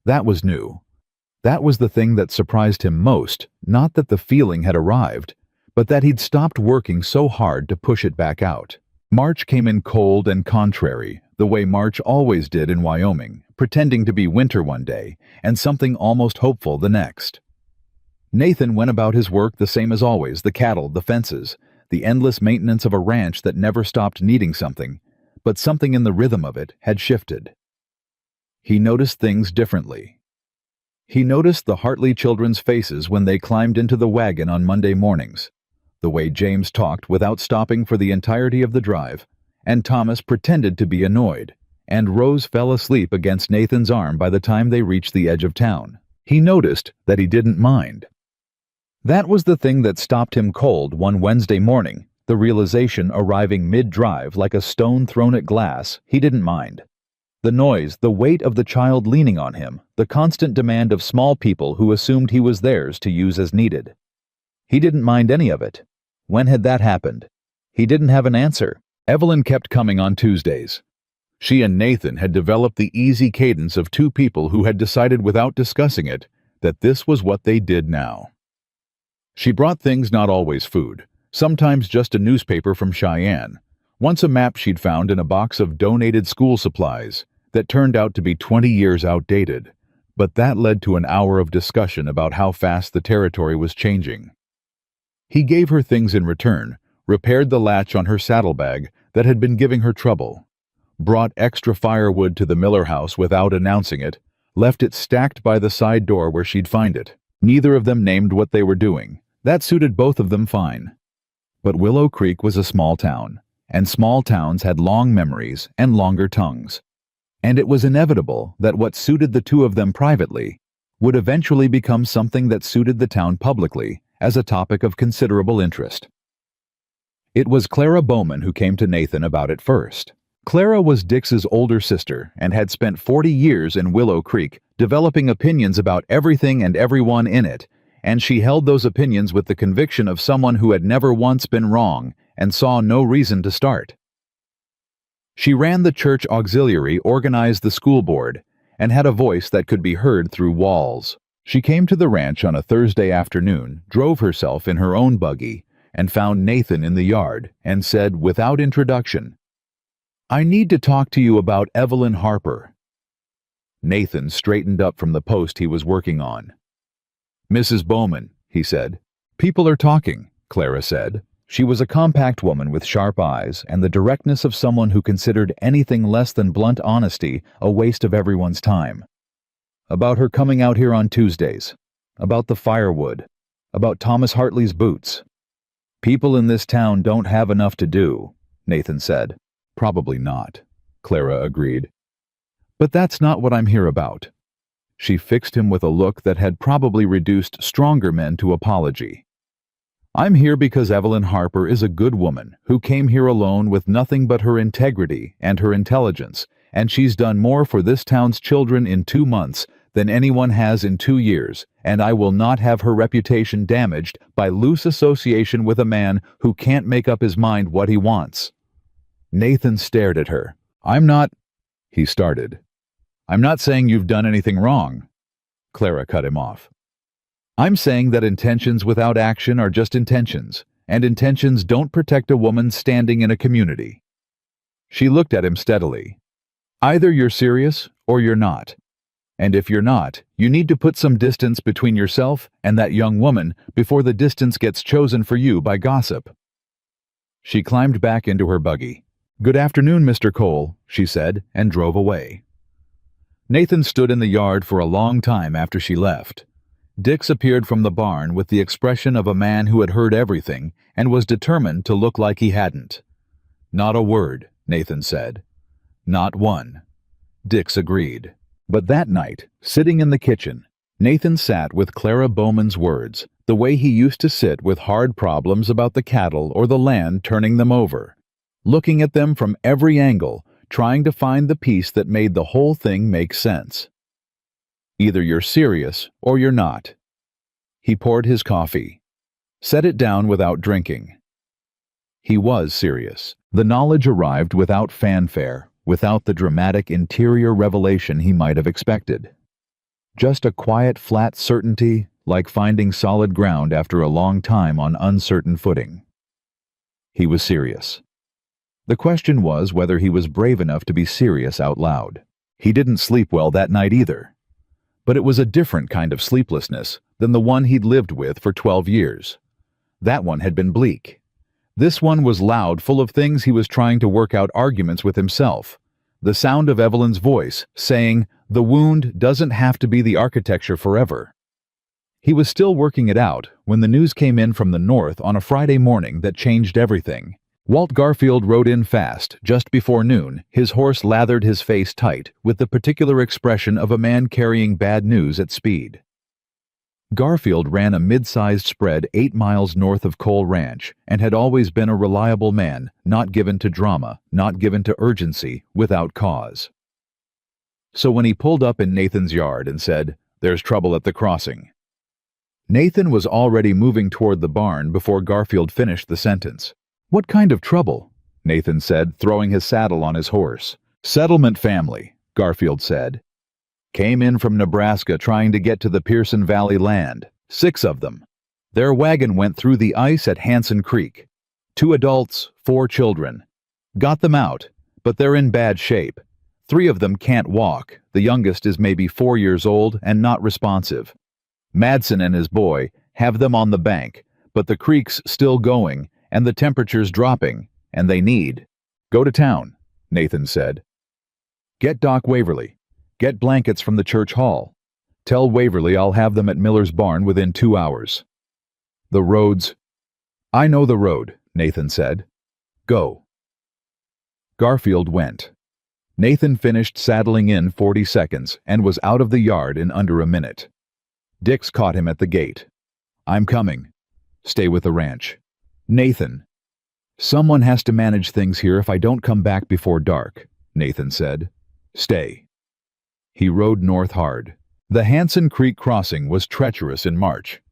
That was new. That was the thing that surprised him most, not that the feeling had arrived, but that he'd stopped working so hard to push it back out. March came in cold and contrary, the way March always did in Wyoming, pretending to be winter one day, and something almost hopeful the next. Nathan went about his work the same as always, the cattle, the fences, the endless maintenance of a ranch that never stopped needing something, but something in the rhythm of it had shifted. He noticed things differently. He noticed the Hartley children's faces when they climbed into the wagon on Monday mornings, the way James talked without stopping for the entirety of the drive, and Thomas pretended to be annoyed, and Rose fell asleep against Nathan's arm by the time they reached the edge of town. He noticed that he didn't mind. That was the thing that stopped him cold one Wednesday morning, the realization arriving mid-drive like a stone thrown at glass. He didn't mind. The noise, the weight of the child leaning on him, the constant demand of small people who assumed he was theirs to use as needed. He didn't mind any of it. When had that happened? He didn't have an answer. Evelyn kept coming on Tuesdays. She and Nathan had developed the easy cadence of two people who had decided without discussing it that this was what they did now. She brought things, not always food, sometimes just a newspaper from Cheyenne, once a map she'd found in a box of donated school supplies that turned out to be 20 years outdated, but that led to an hour of discussion about how fast the territory was changing. He gave her things in return, repaired the latch on her saddlebag that had been giving her trouble, brought extra firewood to the Miller house without announcing it, left it stacked by the side door where she'd find it. Neither of them named what they were doing. That suited both of them fine. But Willow Creek was a small town, and small towns had long memories and longer tongues. And it was inevitable that what suited the two of them privately would eventually become something that suited the town publicly as a topic of considerable interest. It was Clara Bowman who came to Nathan about it first. Clara was Dix's older sister and had spent 40 years in Willow Creek developing opinions about everything and everyone in it, and she held those opinions with the conviction of someone who had never once been wrong and saw no reason to start. She ran the church auxiliary, organized the school board, and had a voice that could be heard through walls. She came to the ranch on a Thursday afternoon, drove herself in her own buggy, and found Nathan in the yard, and said without introduction, "I need to talk to you about Evelyn Harper." Nathan straightened up from the post he was working on. "Mrs. Bowman," he said. "People are talking," Clara said. She was a compact woman with sharp eyes and the directness of someone who considered anything less than blunt honesty a waste of everyone's time. "About her coming out here on Tuesdays. About the firewood. About Thomas Hartley's boots." "People in this town don't have enough to do," Nathan said. "Probably not," Clara agreed. "But that's not what I'm here about." She fixed him with a look that had probably reduced stronger men to apology. "I'm here because Evelyn Harper is a good woman who came here alone with nothing but her integrity and her intelligence, and she's done more for this town's children in 2 months than anyone has in 2 years, and I will not have her reputation damaged by loose association with a man who can't make up his mind what he wants." Nathan stared at her. "I'm not," he started. "I'm not saying you've done anything wrong." Clara cut him off. "I'm saying that intentions without action are just intentions, and intentions don't protect a woman's standing in a community." She looked at him steadily. "Either you're serious or you're not. And if you're not, you need to put some distance between yourself and that young woman before the distance gets chosen for you by gossip." She climbed back into her buggy. "Good afternoon, Mr. Cole," she said, and drove away. Nathan stood in the yard for a long time after she left. Dix appeared from the barn with the expression of a man who had heard everything and was determined to look like he hadn't. "Not a word," Nathan said. "Not one." Dix agreed. But that night, sitting in the kitchen, Nathan sat with Clara Bowman's words, the way he used to sit with hard problems about the cattle or the land turning them over, looking at them from every angle, trying to find the piece that made the whole thing make sense. Either you're serious or you're not. He poured his coffee, set it down without drinking. He was serious. The knowledge arrived without fanfare, without the dramatic interior revelation he might have expected. Just a quiet, flat certainty, like finding solid ground after a long time on uncertain footing. He was serious. The question was whether he was brave enough to be serious out loud. He didn't sleep well that night either. But it was a different kind of sleeplessness than the one he'd lived with for 12 years. That one had been bleak. This one was loud, full of things he was trying to work out arguments with himself. The sound of Evelyn's voice, saying, "The wound doesn't have to be the architecture forever." He was still working it out when the news came in from the north on a Friday morning that changed everything. Walt Garfield rode in fast, just before noon. His horse lathered his face tight, with the particular expression of a man carrying bad news at speed. Garfield ran a mid-sized spread 8 miles north of Cole Ranch and had always been a reliable man, not given to drama, not given to urgency, without cause. So when he pulled up in Nathan's yard and said, "There's trouble at the crossing," Nathan was already moving toward the barn before Garfield finished the sentence. "What kind of trouble?" Nathan said, throwing his saddle on his horse. "Settlement family," Garfield said. "Came in from Nebraska trying to get to the Pearson Valley land. 6 of them. Their wagon went through the ice at Hanson Creek. 2 adults, 4 children. Got them out, but they're in bad shape. 3 of them can't walk. The youngest is maybe 4 years old and not responsive. Madsen and his boy have them on the bank, but the creek's still going and the temperature's dropping, and they need." "Go to town," Nathan said. "Get Doc Waverly. Get blankets from the church hall. Tell Waverly I'll have them at Miller's barn within 2 hours. The roads—" "I know the road," Nathan said. "Go." Garfield went. Nathan finished saddling in 40 seconds and was out of the yard in under a minute. Dix caught him at the gate. "I'm coming. Stay with the ranch." "Nathan." "Someone has to manage things here if I don't come back before dark," Nathan said. "Stay." He rode north hard. The Hanson Creek crossing was treacherous in March.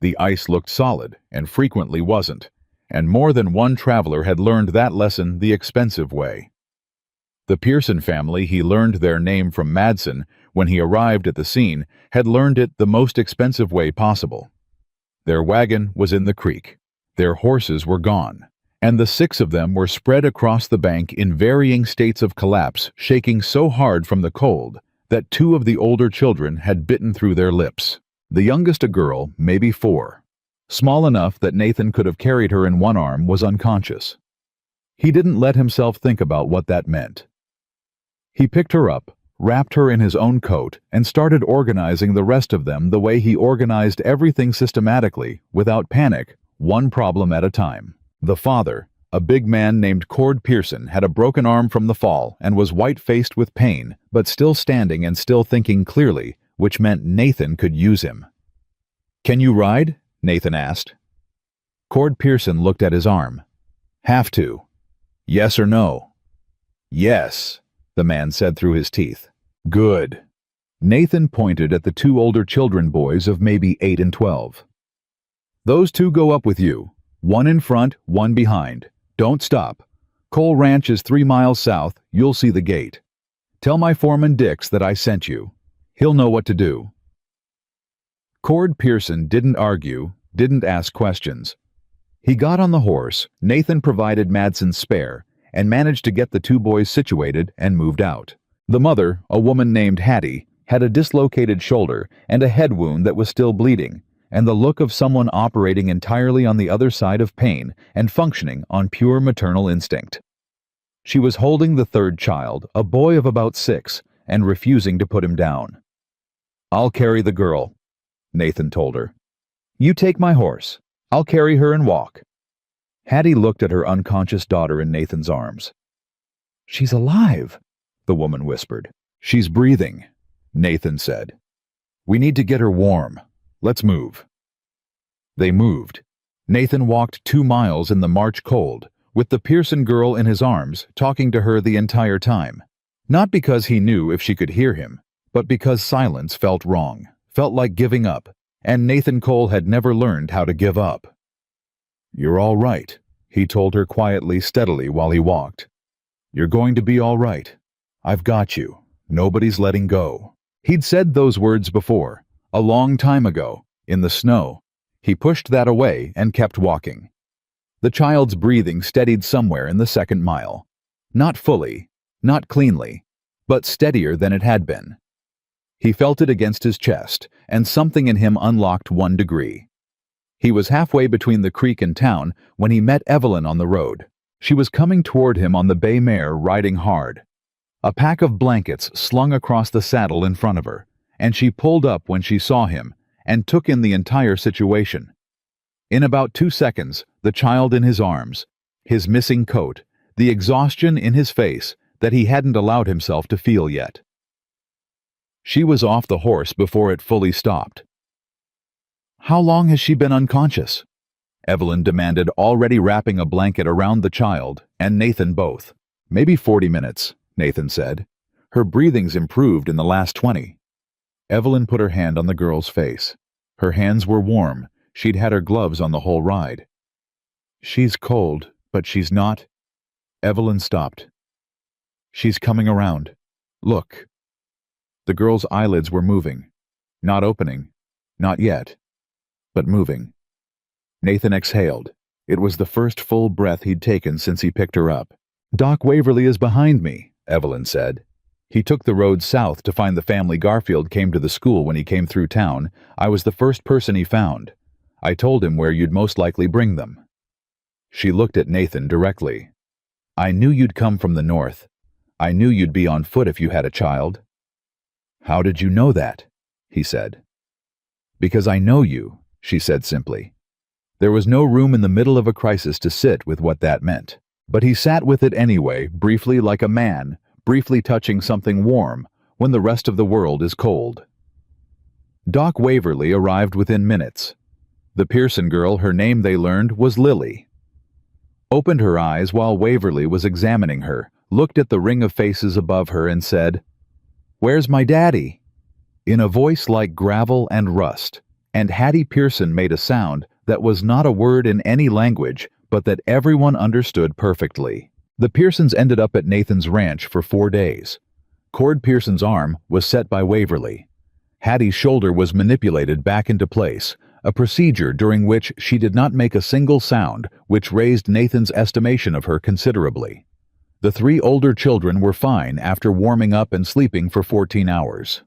The ice looked solid and frequently wasn't, and more than one traveler had learned that lesson the expensive way. The Pearson family, he learned their name from Madsen when he arrived at the scene, had learned it the most expensive way possible. Their wagon was in the creek. Their horses were gone, and the 6 of them were spread across the bank in varying states of collapse, shaking so hard from the cold that 2 of the older children had bitten through their lips. The youngest, a girl, maybe 4, small enough that Nathan could have carried her in one arm, was unconscious. He didn't let himself think about what that meant. He picked her up, wrapped her in his own coat, and started organizing the rest of them the way he organized everything systematically, without panic, one problem at a time. The father, a big man named Cord Pearson, had a broken arm from the fall and was white-faced with pain, but still standing and still thinking clearly, which meant Nathan could use him. "Can you ride?" Nathan asked. Cord Pearson looked at his arm. "Have to. Yes or no?" "Yes," the man said through his teeth. "Good." Nathan pointed at the 2 older children boys of maybe 8 and 12. "Those 2 go up with you. 1 in front, 1 behind. Don't stop. Cole Ranch is 3 miles south. You'll see the gate. Tell my foreman Dix that I sent you. He'll know what to do." Cord Pearson didn't argue, didn't ask questions. He got on the horse, Nathan provided Madsen's spare, and managed to get the 2 boys situated and moved out. The mother, a woman named Hattie, had a dislocated shoulder and a head wound that was still bleeding, and the look of someone operating entirely on the other side of pain and functioning on pure maternal instinct. She was holding the third child, a boy of about 6, and refusing to put him down. "I'll carry the girl," Nathan told her. "You take my horse. I'll carry her and walk." Hattie looked at her unconscious daughter in Nathan's arms. "She's alive," the woman whispered. "She's breathing," Nathan said. "We need to get her warm. Let's move." They moved. Nathan walked 2 miles in the March cold, with the Pearson girl in his arms, talking to her the entire time. Not because he knew if she could hear him, but because silence felt wrong, felt like giving up, and Nathan Cole had never learned how to give up. "You're all right," he told her quietly, steadily while he walked. "You're going to be all right. I've got you. Nobody's letting go." He'd said those words before, a long time ago, in the snow. He pushed that away and kept walking. The child's breathing steadied somewhere in the second mile. Not fully, not cleanly, but steadier than it had been. He felt it against his chest, and something in him unlocked 1 degree. He was halfway between the creek and town when he met Evelyn on the road. She was coming toward him on the bay mare, riding hard. A pack of blankets slung across the saddle in front of her, and she pulled up when she saw him and took in the entire situation. In about 2 seconds, the child in his arms, his missing coat, the exhaustion in his face that he hadn't allowed himself to feel yet. She was off the horse before it fully stopped. "How long has she been unconscious?" Evelyn demanded, already wrapping a blanket around the child and Nathan both. "Maybe 40 minutes, Nathan said. "Her breathing's improved in the last 20. Evelyn put her hand on the girl's face. Her hands were warm. She'd had her gloves on the whole ride. "She's cold, but she's not." Evelyn stopped. "She's coming around. Look." The girl's eyelids were moving. Not opening. Not yet. But moving. Nathan exhaled. It was the first full breath he'd taken since he picked her up. "Doc Waverly is behind me," Evelyn said. "He took the road south to find the family Garfield came to the school when he came through town. I was the first person he found. I told him where you'd most likely bring them." She looked at Nathan directly. "I knew you'd come from the north. I knew you'd be on foot if you had a child." "How did you know that?" he said. "Because I know you," she said simply. There was no room in the middle of a crisis to sit with what that meant. But he sat with it anyway, briefly like a man, briefly touching something warm, when the rest of the world is cold. Doc Waverly arrived within minutes. The Pearson girl, her name they learned, was Lily. Opened her eyes while Waverly was examining her, looked at the ring of faces above her and said, "Where's my daddy?" in a voice like gravel and rust, and Hattie Pearson made a sound that was not a word in any language, but that everyone understood perfectly. The Pearsons ended up at Nathan's ranch for 4 days. Cord Pearson's arm was set by Waverly. Hattie's shoulder was manipulated back into place, a procedure during which she did not make a single sound, which raised Nathan's estimation of her considerably. The 3 older children were fine after warming up and sleeping for 14 hours.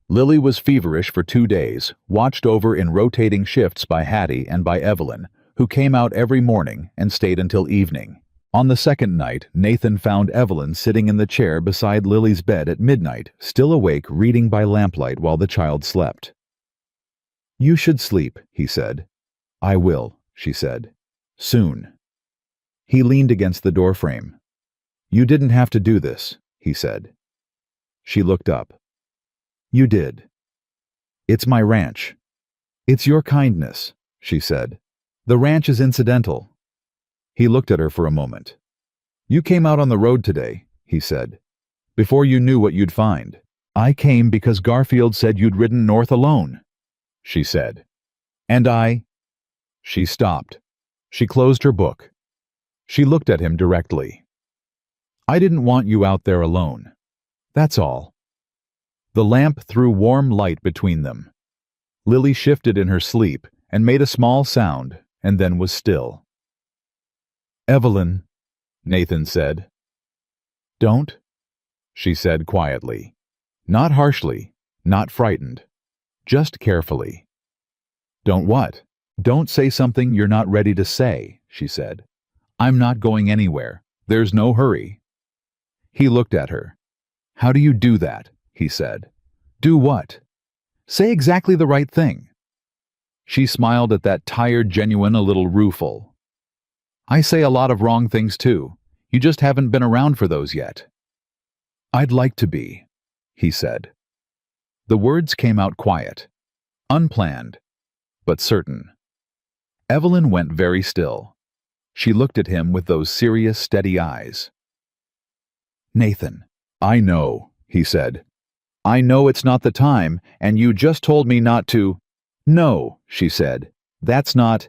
Lily was feverish for 2 days, watched over in rotating shifts by Hattie and by Evelyn, who came out every morning and stayed until evening. On the second night, Nathan found Evelyn sitting in the chair beside Lily's bed at midnight, still awake reading by lamplight while the child slept. "You should sleep," he said. "I will," she said. "Soon." He leaned against the doorframe. "You didn't have to do this," he said. She looked up. "You did. It's my ranch." "It's your kindness," she said. "The ranch is incidental." He looked at her for a moment. "You came out on the road today," he said, "before you knew what you'd find." "I came because Garfield said you'd ridden north alone," she said. "And I—" She stopped. She closed her book. She looked at him directly. "I didn't want you out there alone. That's all." The lamp threw warm light between them. Lily shifted in her sleep and made a small sound and then was still. "Evelyn," Nathan said. "Don't," she said quietly. Not harshly, not frightened, just carefully. Don't what? Don't say something you're not ready to say, she said. I'm not going anywhere. There's no hurry. He looked at her. How do you do that? He said. Do what? Say exactly the right thing. She smiled at that tired, genuine, a little rueful. I say a lot of wrong things too. You just haven't been around for those yet. I'd like to be, he said. The words came out quiet, unplanned, but certain. Evelyn went very still. She looked at him with those serious, steady eyes. Nathan, I know, he said. I know it's not the time, and you just told me not to. No, she said. That's not.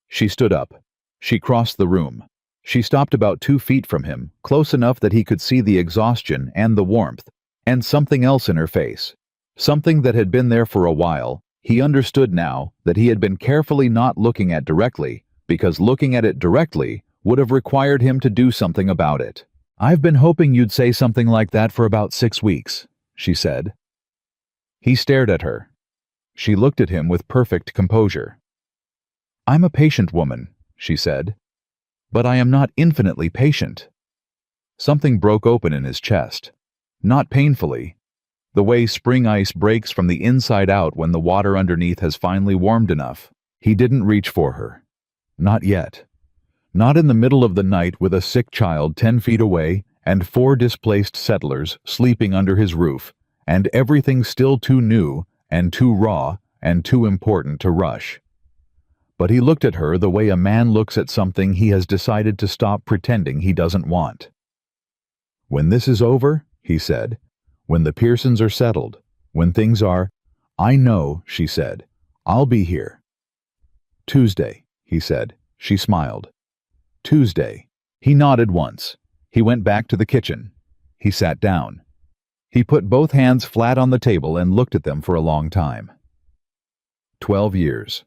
She stood up. She crossed the room. She stopped about 2 feet from him, close enough that he could see the exhaustion and the warmth, and something else in her face. Something that had been there for a while. He understood now that he had been carefully not looking at directly, because looking at it directly would have required him to do something about it. I've been hoping you'd say something like that for about 6 weeks, she said. He stared at her. She looked at him with perfect composure. I'm a patient woman, she said, but I am not infinitely patient. Something broke open in his chest. Not painfully, the way spring ice breaks from the inside out when the water underneath has finally warmed enough. He didn't reach for her. Not yet. Not in the middle of the night with a sick child 10 feet away and 4 displaced settlers sleeping under his roof, and everything still too new and too raw and too important to rush. But he looked at her the way a man looks at something he has decided to stop pretending he doesn't want. When this is over, he said, when the Pearsons are settled, when things are, I know, she said, I'll be here. Tuesday, he said. She smiled. Tuesday. He nodded once. He went back to the kitchen. He sat down. He put both hands flat on the table and looked at them for a long time. 12 years.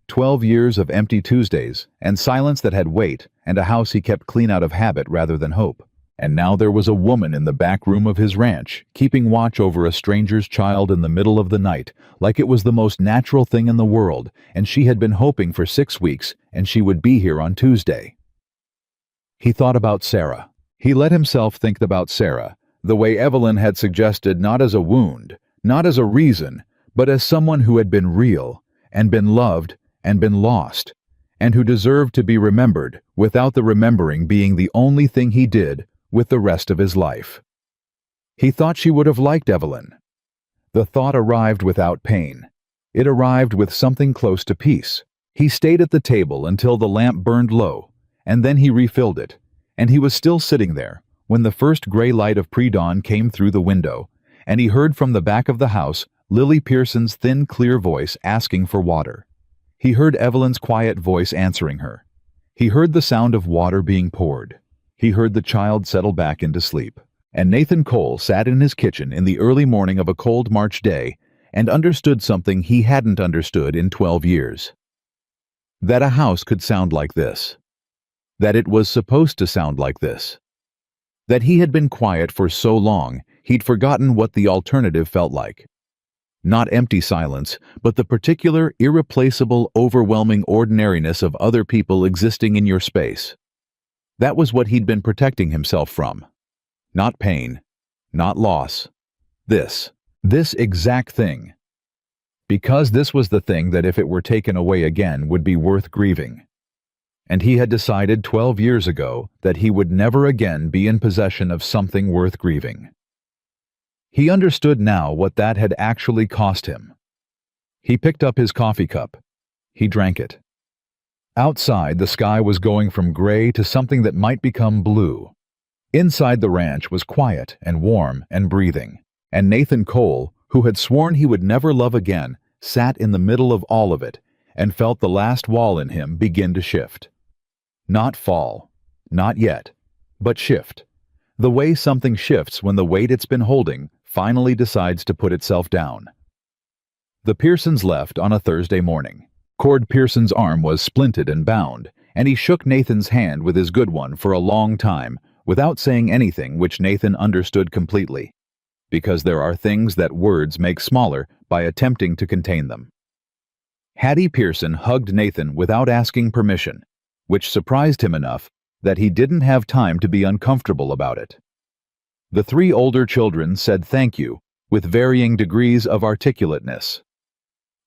12 years of empty Tuesdays, and silence that had weight, and a house he kept clean out of habit rather than hope. And now there was a woman in the back room of his ranch, keeping watch over a stranger's child in the middle of the night, like it was the most natural thing in the world, and she had been hoping for 6 weeks, and she would be here on Tuesday. He thought about Sarah. He let himself think about Sarah, the way Evelyn had suggested, not as a wound, not as a reason, but as someone who had been real, and been loved, and been lost, and who deserved to be remembered, without the remembering being the only thing he did with the rest of his life. He thought she would have liked Evelyn. The thought arrived without pain. It arrived with something close to peace. He stayed at the table until the lamp burned low, and then he refilled it, and he was still sitting there when the first gray light of pre-dawn came through the window, and he heard from the back of the house Lily Pearson's thin, clear voice asking for water. He heard Evelyn's quiet voice answering her. He heard the sound of water being poured. He heard the child settle back into sleep. And Nathan Cole sat in his kitchen in the early morning of a cold March day and understood something he hadn't understood in 12 years. That a house could sound like this. That it was supposed to sound like this. That he had been quiet for so long, he'd forgotten what the alternative felt like. Not empty silence, but the particular, irreplaceable, overwhelming ordinariness of other people existing in your space. That was what he'd been protecting himself from. Not pain, not loss. This exact thing. Because this was the thing that if it were taken away again would be worth grieving. And he had decided 12 years ago that he would never again be in possession of something worth grieving. He understood now what that had actually cost him. He picked up his coffee cup. He drank it. Outside, the sky was going from gray to something that might become blue. Inside the ranch was quiet and warm and breathing, and Nathan Cole, who had sworn he would never love again, sat in the middle of all of it and felt the last wall in him begin to shift. Not fall, not yet, but shift. The way something shifts when the weight it's been holding finally decides to put itself down. The Pearsons left on a Thursday morning. Cord Pearson's arm was splinted and bound, and he shook Nathan's hand with his good one for a long time without saying anything which Nathan understood completely. because there are things that words make smaller by attempting to contain them. Hattie Pearson hugged Nathan without asking permission, which surprised him enough that he didn't have time to be uncomfortable about it. The three older children said thank you with varying degrees of articulateness.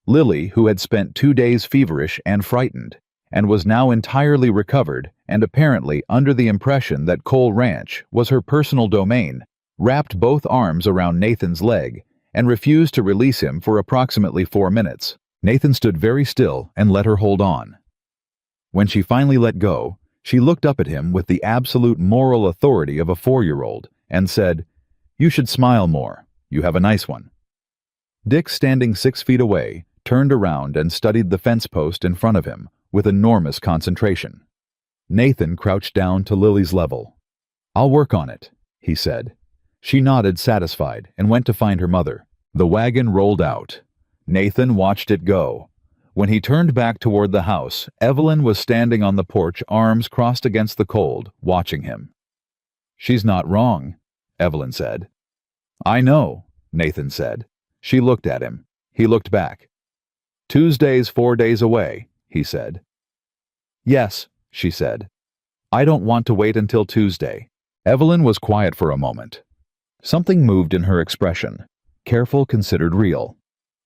Lily, who had spent 2 days feverish and frightened, and was now entirely recovered and apparently under the impression that Cole Ranch was her personal domain, wrapped both arms around Nathan's leg and refused to release him for approximately 4 minutes. Nathan stood very still and let her hold on. When she finally let go, she looked up at him with the absolute moral authority of a 4-year-old and said, "You should smile more. You have a nice one." Dick, standing 6 feet away, turned around and studied the fence post in front of him with enormous concentration. Nathan crouched down to Lily's level. "I'll work on it," he said. She nodded, satisfied, and went to find her mother. The wagon rolled out. Nathan watched it go. When he turned back toward the house, Evelyn was standing on the porch, arms crossed against the cold, watching him. "She's not wrong," Evelyn said. "I know," Nathan said. She looked at him. He looked back. "Tuesday's 4 days away," he said. "Yes," she said. "I don't want to wait until Tuesday." Evelyn was quiet for a moment. Something moved in her expression. Careful, considered, real.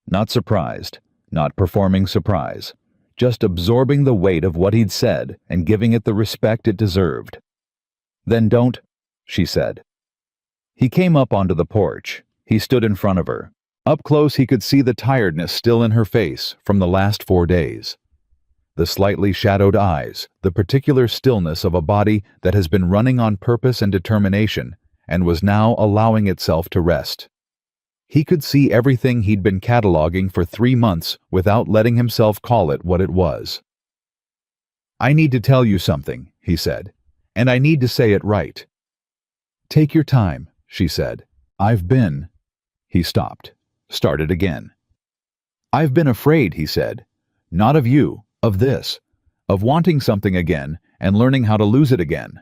Not surprised, not performing surprise, just absorbing the weight of what he'd said and giving it the respect it deserved. "Then don't," she said. He came up onto the porch. He stood in front of her. Up close he could see the tiredness still in her face from the last 4 days. The slightly shadowed eyes, the particular stillness of a body that has been running on purpose and determination and was now allowing itself to rest. He could see everything he'd been cataloging for 3 months without letting himself call it what it was. "I need to tell you something," he said, "and I need to say it right." "Take your time," she said. "I've been—" He stopped, started again. "I've been afraid," he said. "Not of you, of this, of wanting something again and learning how to lose it again."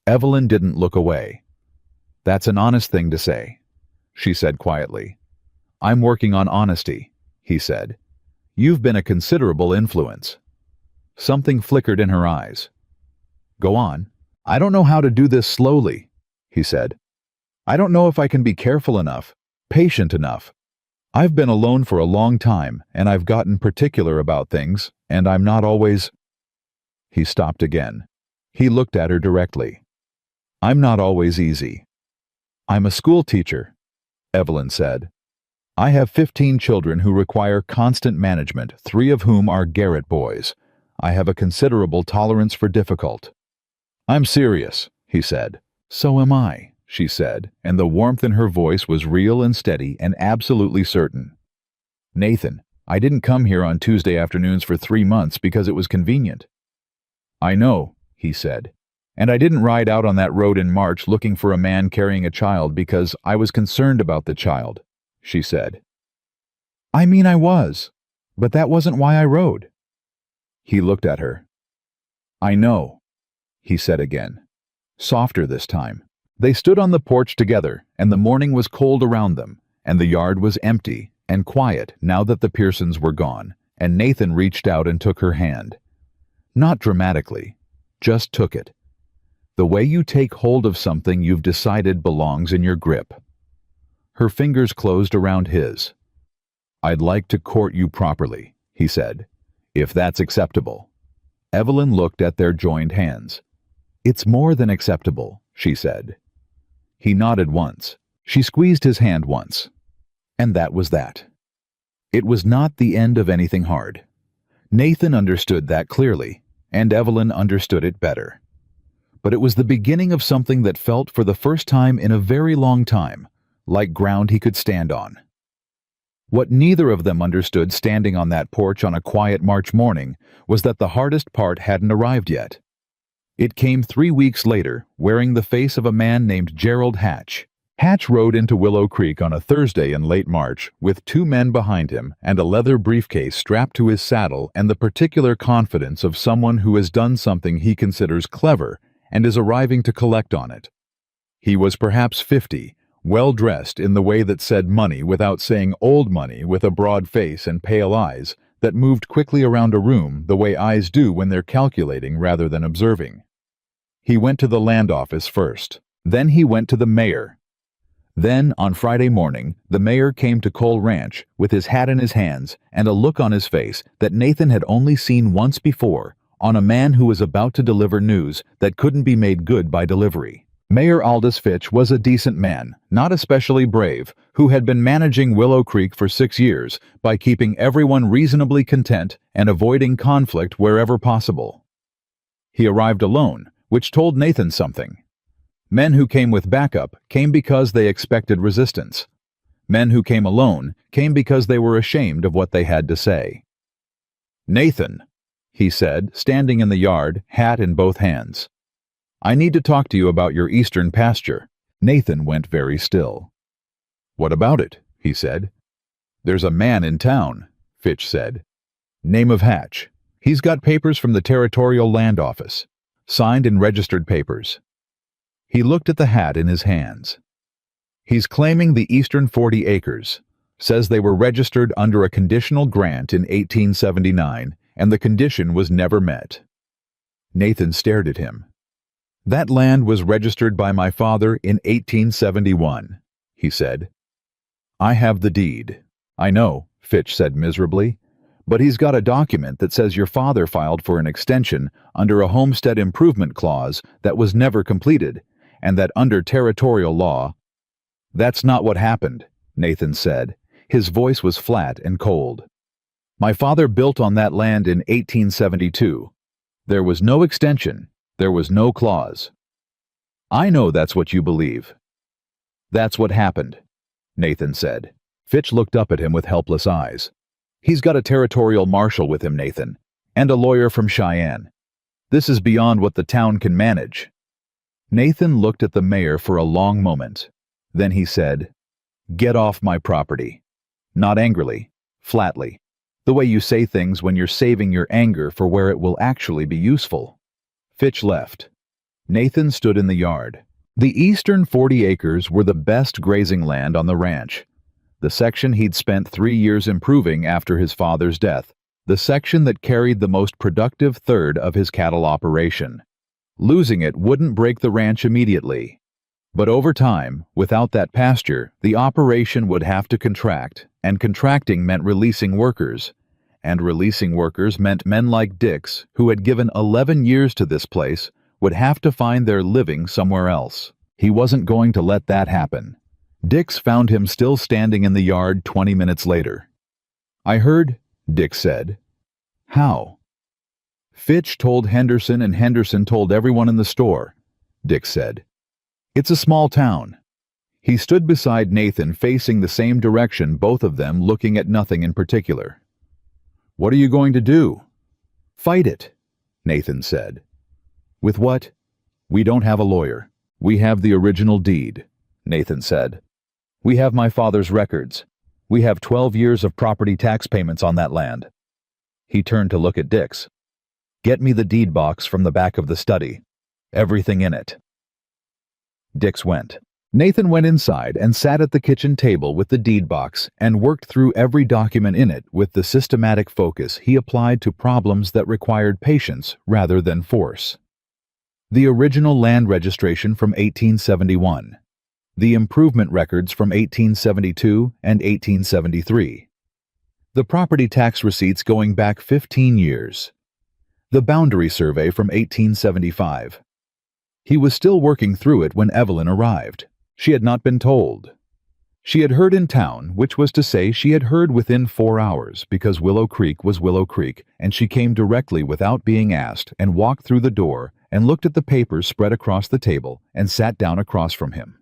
Evelyn didn't look away. "That's an honest thing to say," she said quietly. "I'm working on honesty," he said. "You've been a considerable influence." Something flickered in her eyes. "Go on." "I don't know how to do this slowly," he said. "I don't know if I can be careful enough, patient enough. I've been alone for a long time, and I've gotten particular about things, and I'm not always—" He stopped again. He looked at her directly. "I'm not always easy." "I'm a school teacher," Evelyn said. "I have 15 children who require constant management, 3 of whom are Garrett boys. I have a considerable tolerance for difficult." "I'm serious," he said. "So am I," she said, and the warmth in her voice was real and steady and absolutely certain. "Nathan, I didn't come here on Tuesday afternoons for 3 months because it was convenient." "I know," he said. "And I didn't ride out on that road in March looking for a man carrying a child because I was concerned about the child," she said. "I mean, I was, but that wasn't why I rode." He looked at her. "I know," he said again, softer this time. They stood on the porch together, and the morning was cold around them, and the yard was empty and quiet now that the Pearsons were gone, and Nathan reached out and took her hand. Not dramatically, just took it. The way you take hold of something you've decided belongs in your grip. Her fingers closed around his. "I'd like to court you properly," he said, "if that's acceptable." Evelyn looked at their joined hands. "It's more than acceptable," she said. He nodded once. She squeezed his hand once. And that was that. It was not the end of anything hard. Nathan understood that clearly, and Evelyn understood it better. But it was the beginning of something that felt for the first time in a very long time, like ground he could stand on. What neither of them understood standing on that porch on a quiet March morning was that the hardest part hadn't arrived yet. It came 3 weeks later, wearing the face of a man named Gerald Hatch. Hatch rode into Willow Creek on a Thursday in late March with 2 men behind him and a leather briefcase strapped to his saddle and the particular confidence of someone who has done something he considers clever and is arriving to collect on it. He was perhaps 50, well-dressed in the way that said money without saying old money, with a broad face and pale eyes that moved quickly around a room the way eyes do when they're calculating rather than observing. He went to the land office first. Then he went to the mayor. Then, on Friday morning, the mayor came to Cole Ranch with his hat in his hands and a look on his face that Nathan had only seen once before on a man who was about to deliver news that couldn't be made good by delivery. Mayor Aldous Fitch was a decent man, not especially brave, who had been managing Willow Creek for 6 years by keeping everyone reasonably content and avoiding conflict wherever possible. He arrived alone, which told Nathan something. Men who came with backup came because they expected resistance. Men who came alone came because they were ashamed of what they had to say. "Nathan," he said, standing in the yard, hat in both hands. "I need to talk to you about your eastern pasture." Nathan went very still. "What about it?" he said. "There's a man in town," Fitch said. "Name of Hatch. He's got papers from the Territorial Land Office. Signed and registered papers." He looked at the hat in his hands. "He's claiming the eastern 40 acres. Says they were registered under a conditional grant in 1879, and the condition was never met." Nathan stared at him. "That land was registered by my father in 1871, he said. "I have the deed." "I know," Fitch said miserably, "but he's got a document that says your father filed for an extension under a homestead improvement clause that was never completed, and that under territorial law—" "That's not what happened," Nathan said. His voice was flat and cold. "My father built on that land in 1872. There was no extension. There was no clause." "I know that's what you believe." "That's what happened," Nathan said. Fitch looked up at him with helpless eyes. "He's got a territorial marshal with him, Nathan, and a lawyer from Cheyenne. This is beyond what the town can manage." Nathan looked at the mayor for a long moment. Then he said, "Get off my property." Not angrily, flatly, the way you say things when you're saving your anger for where it will actually be useful. Fitch left. Nathan stood in the yard. The eastern 40 acres were the best grazing land on the ranch. The section he'd spent 3 years improving after his father's death. The section that carried the most productive third of his cattle operation. Losing it wouldn't break the ranch immediately. But over time, without that pasture, the operation would have to contract, and contracting meant releasing workers. And releasing workers meant men like Dix, who had given 11 years to this place, would have to find their living somewhere else. He wasn't going to let that happen. Dix found him still standing in the yard 20 minutes later. "I heard," Dix said. "How?" "Fitch told Henderson and Henderson told everyone in the store," Dix said. "It's a small town." He stood beside Nathan, facing the same direction, both of them looking at nothing in particular. "What are you going to do?" "Fight it," Nathan said. "With what?" "We don't have a lawyer. We have the original deed," Nathan said. "We have my father's records. We have 12 years of property tax payments on that land." He turned to look at Dix. "Get me the deed box from the back of the study. Everything in it." Dix went. Nathan went inside and sat at the kitchen table with the deed box and worked through every document in it with the systematic focus he applied to problems that required patience rather than force. The original land registration from 1871. The improvement records from 1872 and 1873. The property tax receipts going back 15 years. The boundary survey from 1875. He was still working through it when Evelyn arrived. She had not been told. She had heard in town, which was to say she had heard within 4 hours because Willow Creek was Willow Creek, and she came directly without being asked and walked through the door and looked at the papers spread across the table and sat down across from him.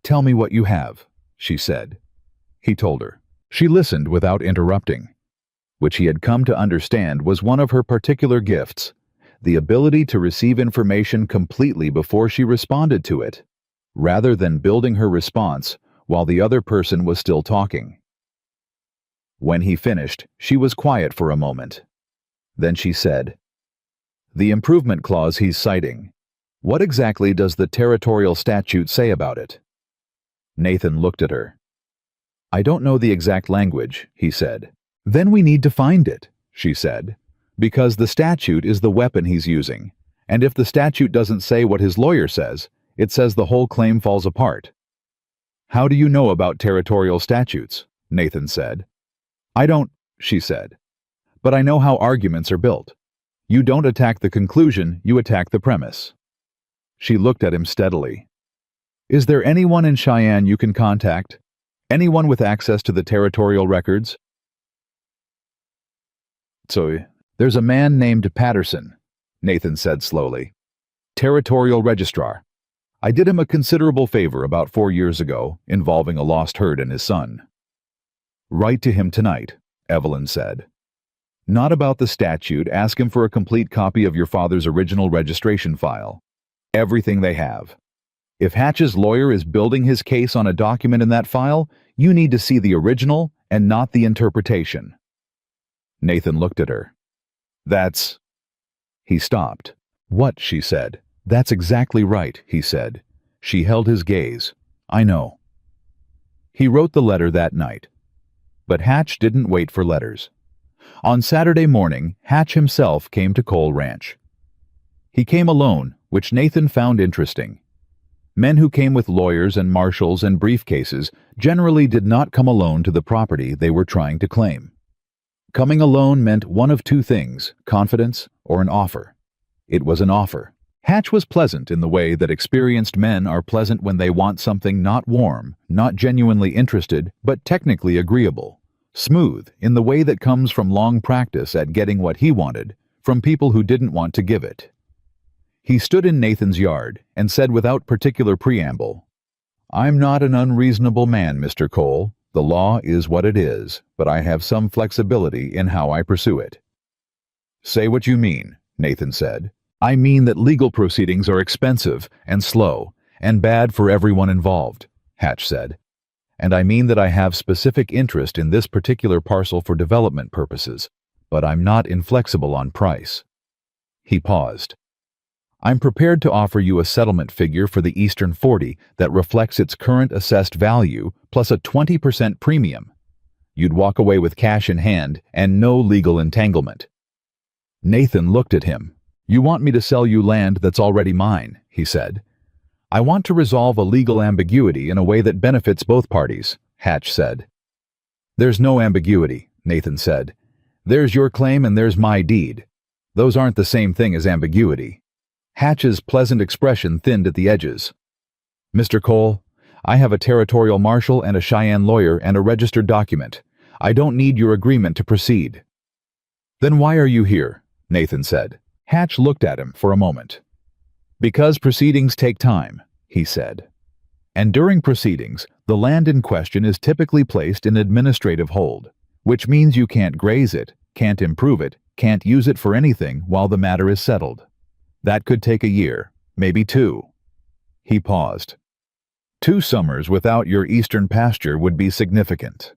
"Tell me what you have," she said. He told her. She listened without interrupting, which he had come to understand was one of her particular gifts, the ability to receive information completely before she responded to it, rather than building her response while the other person was still talking. When he finished, she was quiet for a moment. Then she said, "The improvement clause he's citing. What exactly does the territorial statute say about it?" Nathan looked at her. "I don't know the exact language," he said. "Then we need to find it," she said, "because the statute is the weapon he's using, and if the statute doesn't say what his lawyer says, it says the whole claim falls apart." "How do you know about territorial statutes?" Nathan said. "I don't," she said. "But I know how arguments are built. You don't attack the conclusion, you attack the premise." She looked at him steadily. "Is there anyone in Cheyenne you can contact? Anyone with access to the territorial records?" "So, there's a man named Patterson," Nathan said slowly. "Territorial registrar. I did him a considerable favor about 4 years ago, involving a lost herd and his son." "Write to him tonight," Evelyn said. "Not about the statute, ask him for a complete copy of your father's original registration file. Everything they have. If Hatch's lawyer is building his case on a document in that file, you need to see the original and not the interpretation." Nathan looked at her. "That's—" He stopped. "What?" she said. "That's exactly right," he said. She held his gaze. "I know." He wrote the letter that night. But Hatch didn't wait for letters. On Saturday morning, Hatch himself came to Cole Ranch. He came alone, which Nathan found interesting. Men who came with lawyers and marshals and briefcases generally did not come alone to the property they were trying to claim. Coming alone meant one of two things, confidence or an offer. It was an offer. Hatch was pleasant in the way that experienced men are pleasant when they want something not warm, not genuinely interested, but technically agreeable. Smooth in the way that comes from long practice at getting what he wanted, from people who didn't want to give it. He stood in Nathan's yard and said without particular preamble, "I'm not an unreasonable man, Mr. Cole. The law is what it is, but I have some flexibility in how I pursue it." "Say what you mean," Nathan said. "I mean that legal proceedings are expensive and slow and bad for everyone involved," Hatch said. "And I mean that I have specific interest in this particular parcel for development purposes, but I'm not inflexible on price." He paused. "I'm prepared to offer you a settlement figure for the Eastern 40 that reflects its current assessed value plus a 20% premium. You'd walk away with cash in hand and no legal entanglement." Nathan looked at him. "You want me to sell you land that's already mine," he said. "I want to resolve a legal ambiguity in a way that benefits both parties," Hatch said. "There's no ambiguity," Nathan said. "There's your claim and there's my deed. Those aren't the same thing as ambiguity." Hatch's pleasant expression thinned at the edges. "Mr. Cole, I have a territorial marshal and a Cheyenne lawyer and a registered document. I don't need your agreement to proceed." "Then why are you here?" Nathan said. Hatch looked at him for a moment. "Because proceedings take time," he said. "And during proceedings, the land in question is typically placed in administrative hold, which means you can't graze it, can't improve it, can't use it for anything while the matter is settled. That could take a year, maybe 2. He paused. 2 summers without your eastern pasture would be significant.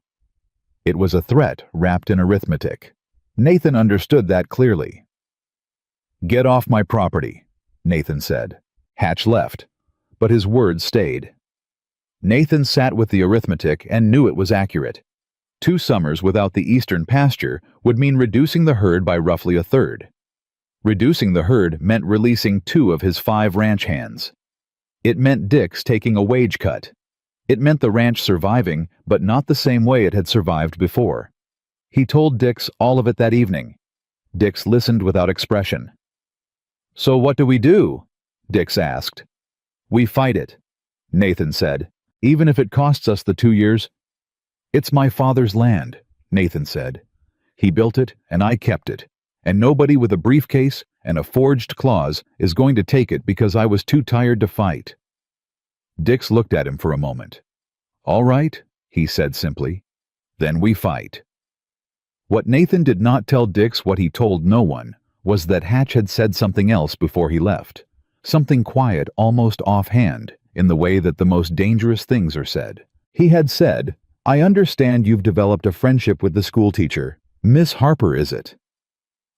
It was a threat wrapped in arithmetic. Nathan understood that clearly. "Get off my property," Nathan said. Hatch left, but his words stayed. Nathan sat with the arithmetic and knew it was accurate. 2 summers without the eastern pasture would mean reducing the herd by roughly a third. Reducing the herd meant releasing 2 of his 5 ranch hands. It meant Dix taking a wage cut. It meant the ranch surviving, but not the same way it had survived before. He told Dix all of it that evening. Dix listened without expression. "So what do we do?" Dix asked. "We fight it," Nathan said, "even if it costs us the 2 years." "It's my father's land," Nathan said. "He built it, and I kept it. And nobody with a briefcase and a forged clause is going to take it because I was too tired to fight." Dix looked at him for a moment. "All right," he said simply. "Then we fight." What Nathan did not tell Dix, what he told no one, was that Hatch had said something else before he left. Something quiet, almost offhand, in the way that the most dangerous things are said. He had said, "I understand you've developed a friendship with the schoolteacher. Miss Harper, is it?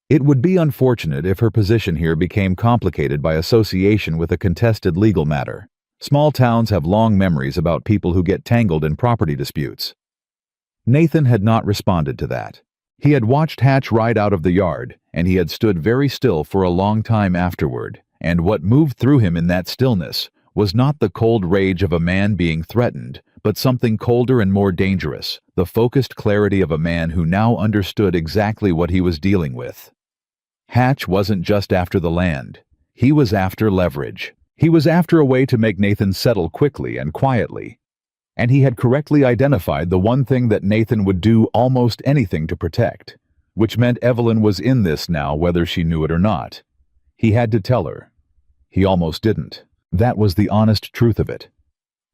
It would be unfortunate if her position here became complicated by association with a contested legal matter. Small towns have long memories about people who get tangled in property disputes. Nathan had not responded to that. He had watched Hatch ride out of the yard, and he had stood very still for a long time afterward, and what moved through him in that stillness was not the cold rage of a man being threatened, but something colder and more dangerous, the focused clarity of a man who now understood exactly what he was dealing with. Hatch wasn't just after the land. He was after leverage. He was after a way to make Nathan settle quickly and quietly. And he had correctly identified the one thing that Nathan would do almost anything to protect, which meant Evelyn was in this now whether she knew it or not. He had to tell her. He almost didn't. That was the honest truth of it.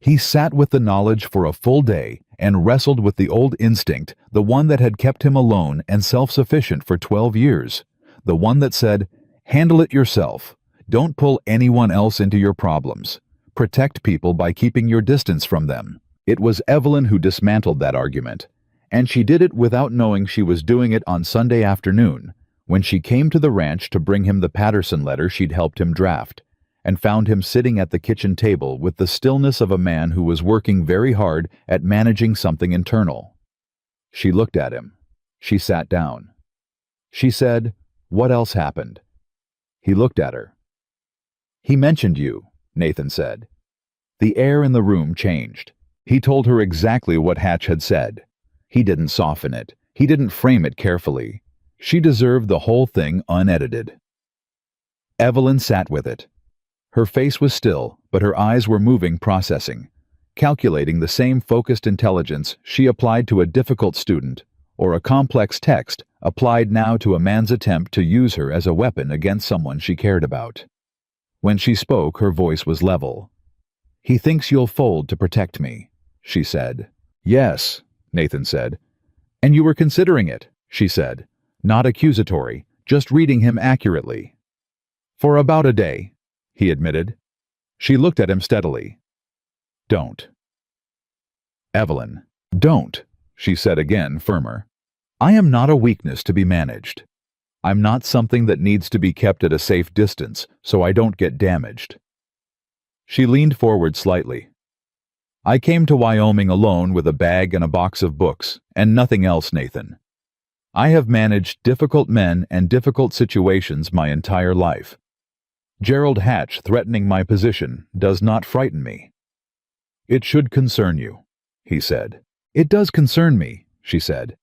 He sat with the knowledge for a full day and wrestled with the old instinct, the one that had kept him alone and self-sufficient for 12 years, the one that said, "Handle it yourself. Don't pull anyone else into your problems. Protect people by keeping your distance from them." It was Evelyn who dismantled that argument, and she did it without knowing she was doing it on Sunday afternoon, when she came to the ranch to bring him the Patterson letter she'd helped him draft, and found him sitting at the kitchen table with the stillness of a man who was working very hard at managing something internal. She looked at him. She sat down. She said, "What else happened?" He looked at her. "He mentioned you," Nathan said. The air in the room changed. He told her exactly what Hatch had said. He didn't soften it. He didn't frame it carefully. She deserved the whole thing unedited. Evelyn sat with it. Her face was still, but her eyes were moving, processing, calculating the same focused intelligence she applied to a difficult student, or a complex text applied now to a man's attempt to use her as a weapon against someone she cared about. When she spoke, her voice was level. "He thinks you'll fold to protect me," she said. "Yes," Nathan said. "And you were considering it," she said, not accusatory, just reading him accurately. "For about a day," he admitted. She looked at him steadily. "Don't." "Evelyn, don't," she said again, firmer. "I am not a weakness to be managed. I'm not something that needs to be kept at a safe distance so I don't get damaged." She leaned forward slightly. "I came to Wyoming alone with a bag and a box of books, and nothing else, Nathan. I have managed difficult men and difficult situations my entire life. Gerald Hatch threatening my position does not frighten me." "It should concern you," he said. "It does concern me," she said.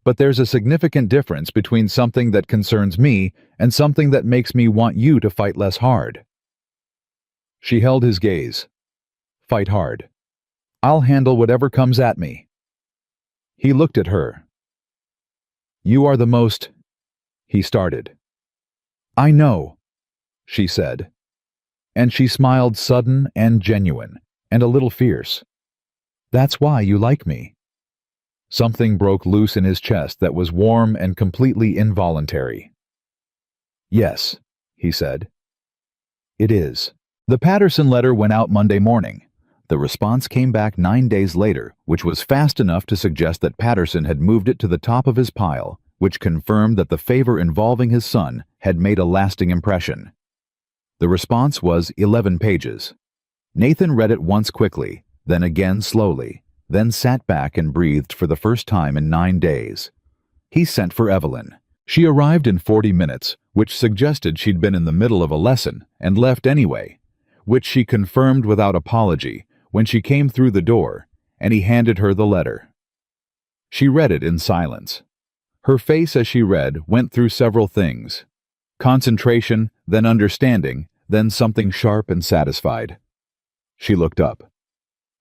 "But there's a significant difference between something that concerns me and something that makes me want you to fight less hard." She held his gaze. "Fight hard. I'll handle whatever comes at me." He looked at her. "You are the most—" he started. "I know," she said. And she smiled, sudden and genuine, and a little fierce. "That's why you like me." Something broke loose in his chest that was warm and completely involuntary. "Yes," he said. "It is." The Patterson letter went out Monday morning. The response came back 9 days later, which was fast enough to suggest that Patterson had moved it to the top of his pile, which confirmed that the favor involving his son had made a lasting impression. The response was 11 pages. Nathan read it once quickly, then again slowly, then sat back and breathed for the first time in 9 days. He sent for Evelyn. She arrived in 40 minutes, which suggested she'd been in the middle of a lesson and left anyway, which she confirmed without apology when she came through the door, and he handed her the letter. She read it in silence. Her face as she read went through several things. Concentration, then understanding, then something sharp and satisfied. She looked up.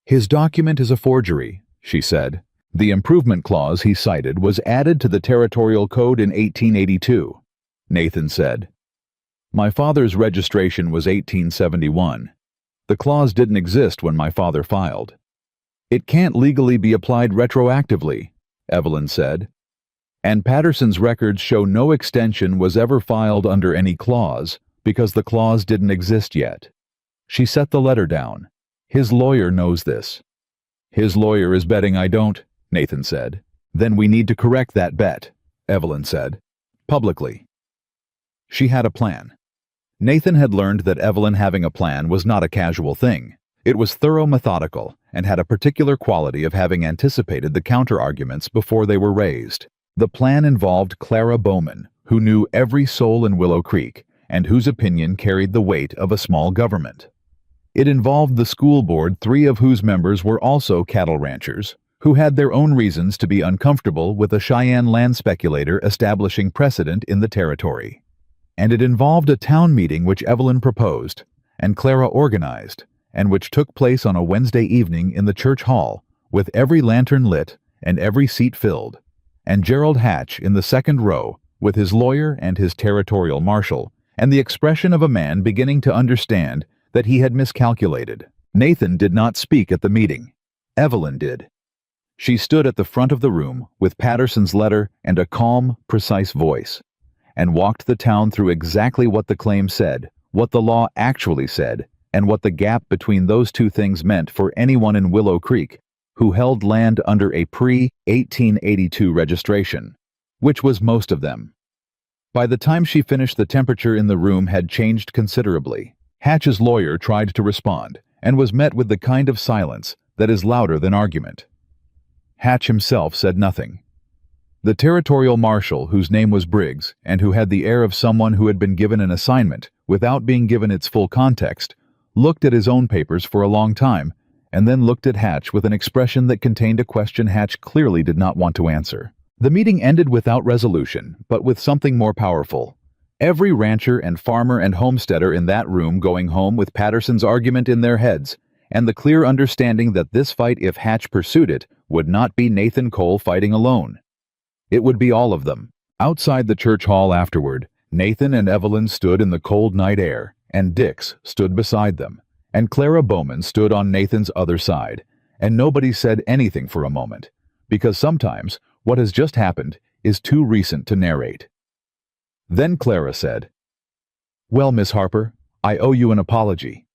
"His document is a forgery," she said. "The improvement clause he cited was added to the Territorial Code in 1882, Nathan said. "My father's registration was 1871. The clause didn't exist when my father filed." "It can't legally be applied retroactively," Evelyn said. "And Patterson's records show no extension was ever filed under any clause because the clause didn't exist yet." She set the letter down. "His lawyer knows this." "His lawyer is betting I don't," Nathan said. "Then we need to correct that bet," Evelyn said. "Publicly." She had a plan. Nathan had learned that Evelyn having a plan was not a casual thing. It was thorough, methodical, and had a particular quality of having anticipated the counter-arguments before they were raised. The plan involved Clara Bowman, who knew every soul in Willow Creek, and whose opinion carried the weight of a small government. It involved the school board, 3 of whose members were also cattle ranchers, who had their own reasons to be uncomfortable with a Cheyenne land speculator establishing precedent in the territory. And it involved a town meeting which Evelyn proposed, and Clara organized, and which took place on a Wednesday evening in the church hall, with every lantern lit and every seat filled, and Gerald Hatch in the second row, with his lawyer and his territorial marshal, and the expression of a man beginning to understand that he had miscalculated. Nathan did not speak at the meeting. Evelyn did. She stood at the front of the room with Patterson's letter and a calm, precise voice, and walked the town through exactly what the claim said, what the law actually said, and what the gap between those two things meant for anyone in Willow Creek who held land under a pre-1882 registration, which was most of them. By the time she finished, the temperature in the room had changed considerably. Hatch's lawyer tried to respond, and was met with the kind of silence that is louder than argument. Hatch himself said nothing. The territorial marshal, whose name was Briggs, and who had the air of someone who had been given an assignment without being given its full context, looked at his own papers for a long time, and then looked at Hatch with an expression that contained a question Hatch clearly did not want to answer. The meeting ended without resolution, but with something more powerful. Every rancher and farmer and homesteader in that room going home with Patterson's argument in their heads, and the clear understanding that this fight, if Hatch pursued it, would not be Nathan Cole fighting alone. It would be all of them. Outside the church hall afterward, Nathan and Evelyn stood in the cold night air, and Dix stood beside them, and Clara Bowman stood on Nathan's other side, and nobody said anything for a moment, because sometimes what has just happened is too recent to narrate. Then Clara said, "Well, Miss Harper, I owe you an apology."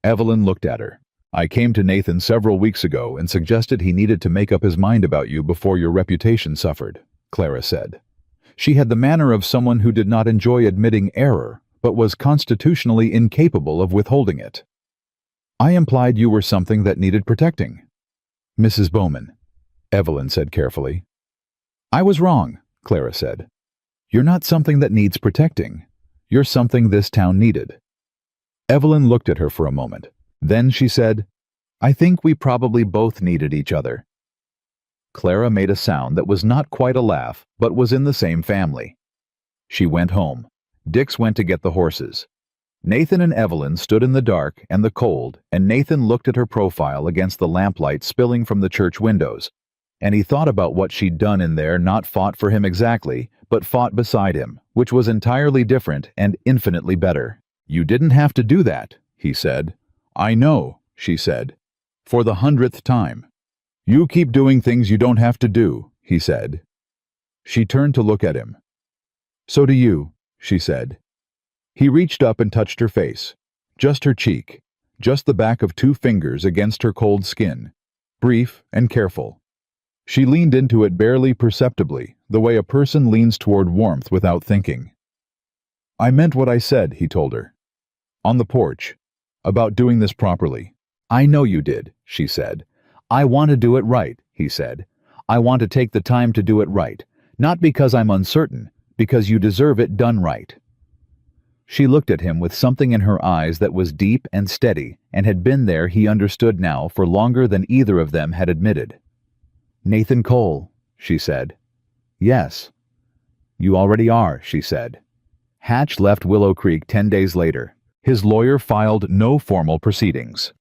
Evelyn looked at her. "I came to Nathan several weeks ago and suggested he needed to make up his mind about you before your reputation suffered," Clara said. She had the manner of someone who did not enjoy admitting error, but was constitutionally incapable of withholding it. "I implied you were something that needed protecting." "Mrs. Bowman," Evelyn said carefully. "I was wrong," Clara said. "You're not something that needs protecting. You're something this town needed." Evelyn looked at her for a moment. Then she said, "I think we probably both needed each other." Clara made a sound that was not quite a laugh, but was in the same family. She went home. Dix went to get the horses. Nathan and Evelyn stood in the dark and the cold, and Nathan looked at her profile against the lamplight spilling from the church windows, and he thought about what she'd done in there, not fought for him exactly, but fought beside him, which was entirely different and infinitely better. "You didn't have to do that," he said. "I know," she said, for the 100th time. "You keep doing things you don't have to do," he said. She turned to look at him. "So do you," she said. He reached up and touched her face, just her cheek, just the back of 2 fingers against her cold skin, brief and careful. She leaned into it barely perceptibly, the way a person leans toward warmth without thinking. "I meant what I said," he told her. "On the porch. About doing this properly." "I know you did," she said. "I want to do it right," he said. "I want to take the time to do it right. Not because I'm uncertain, because you deserve it done right." She looked at him with something in her eyes that was deep and steady, and had been there, he understood now, for longer than either of them had admitted. "Nathan Cole," she said. "Yes." "You already are," she said. Hatch left Willow Creek 10 days later. His lawyer filed no formal proceedings.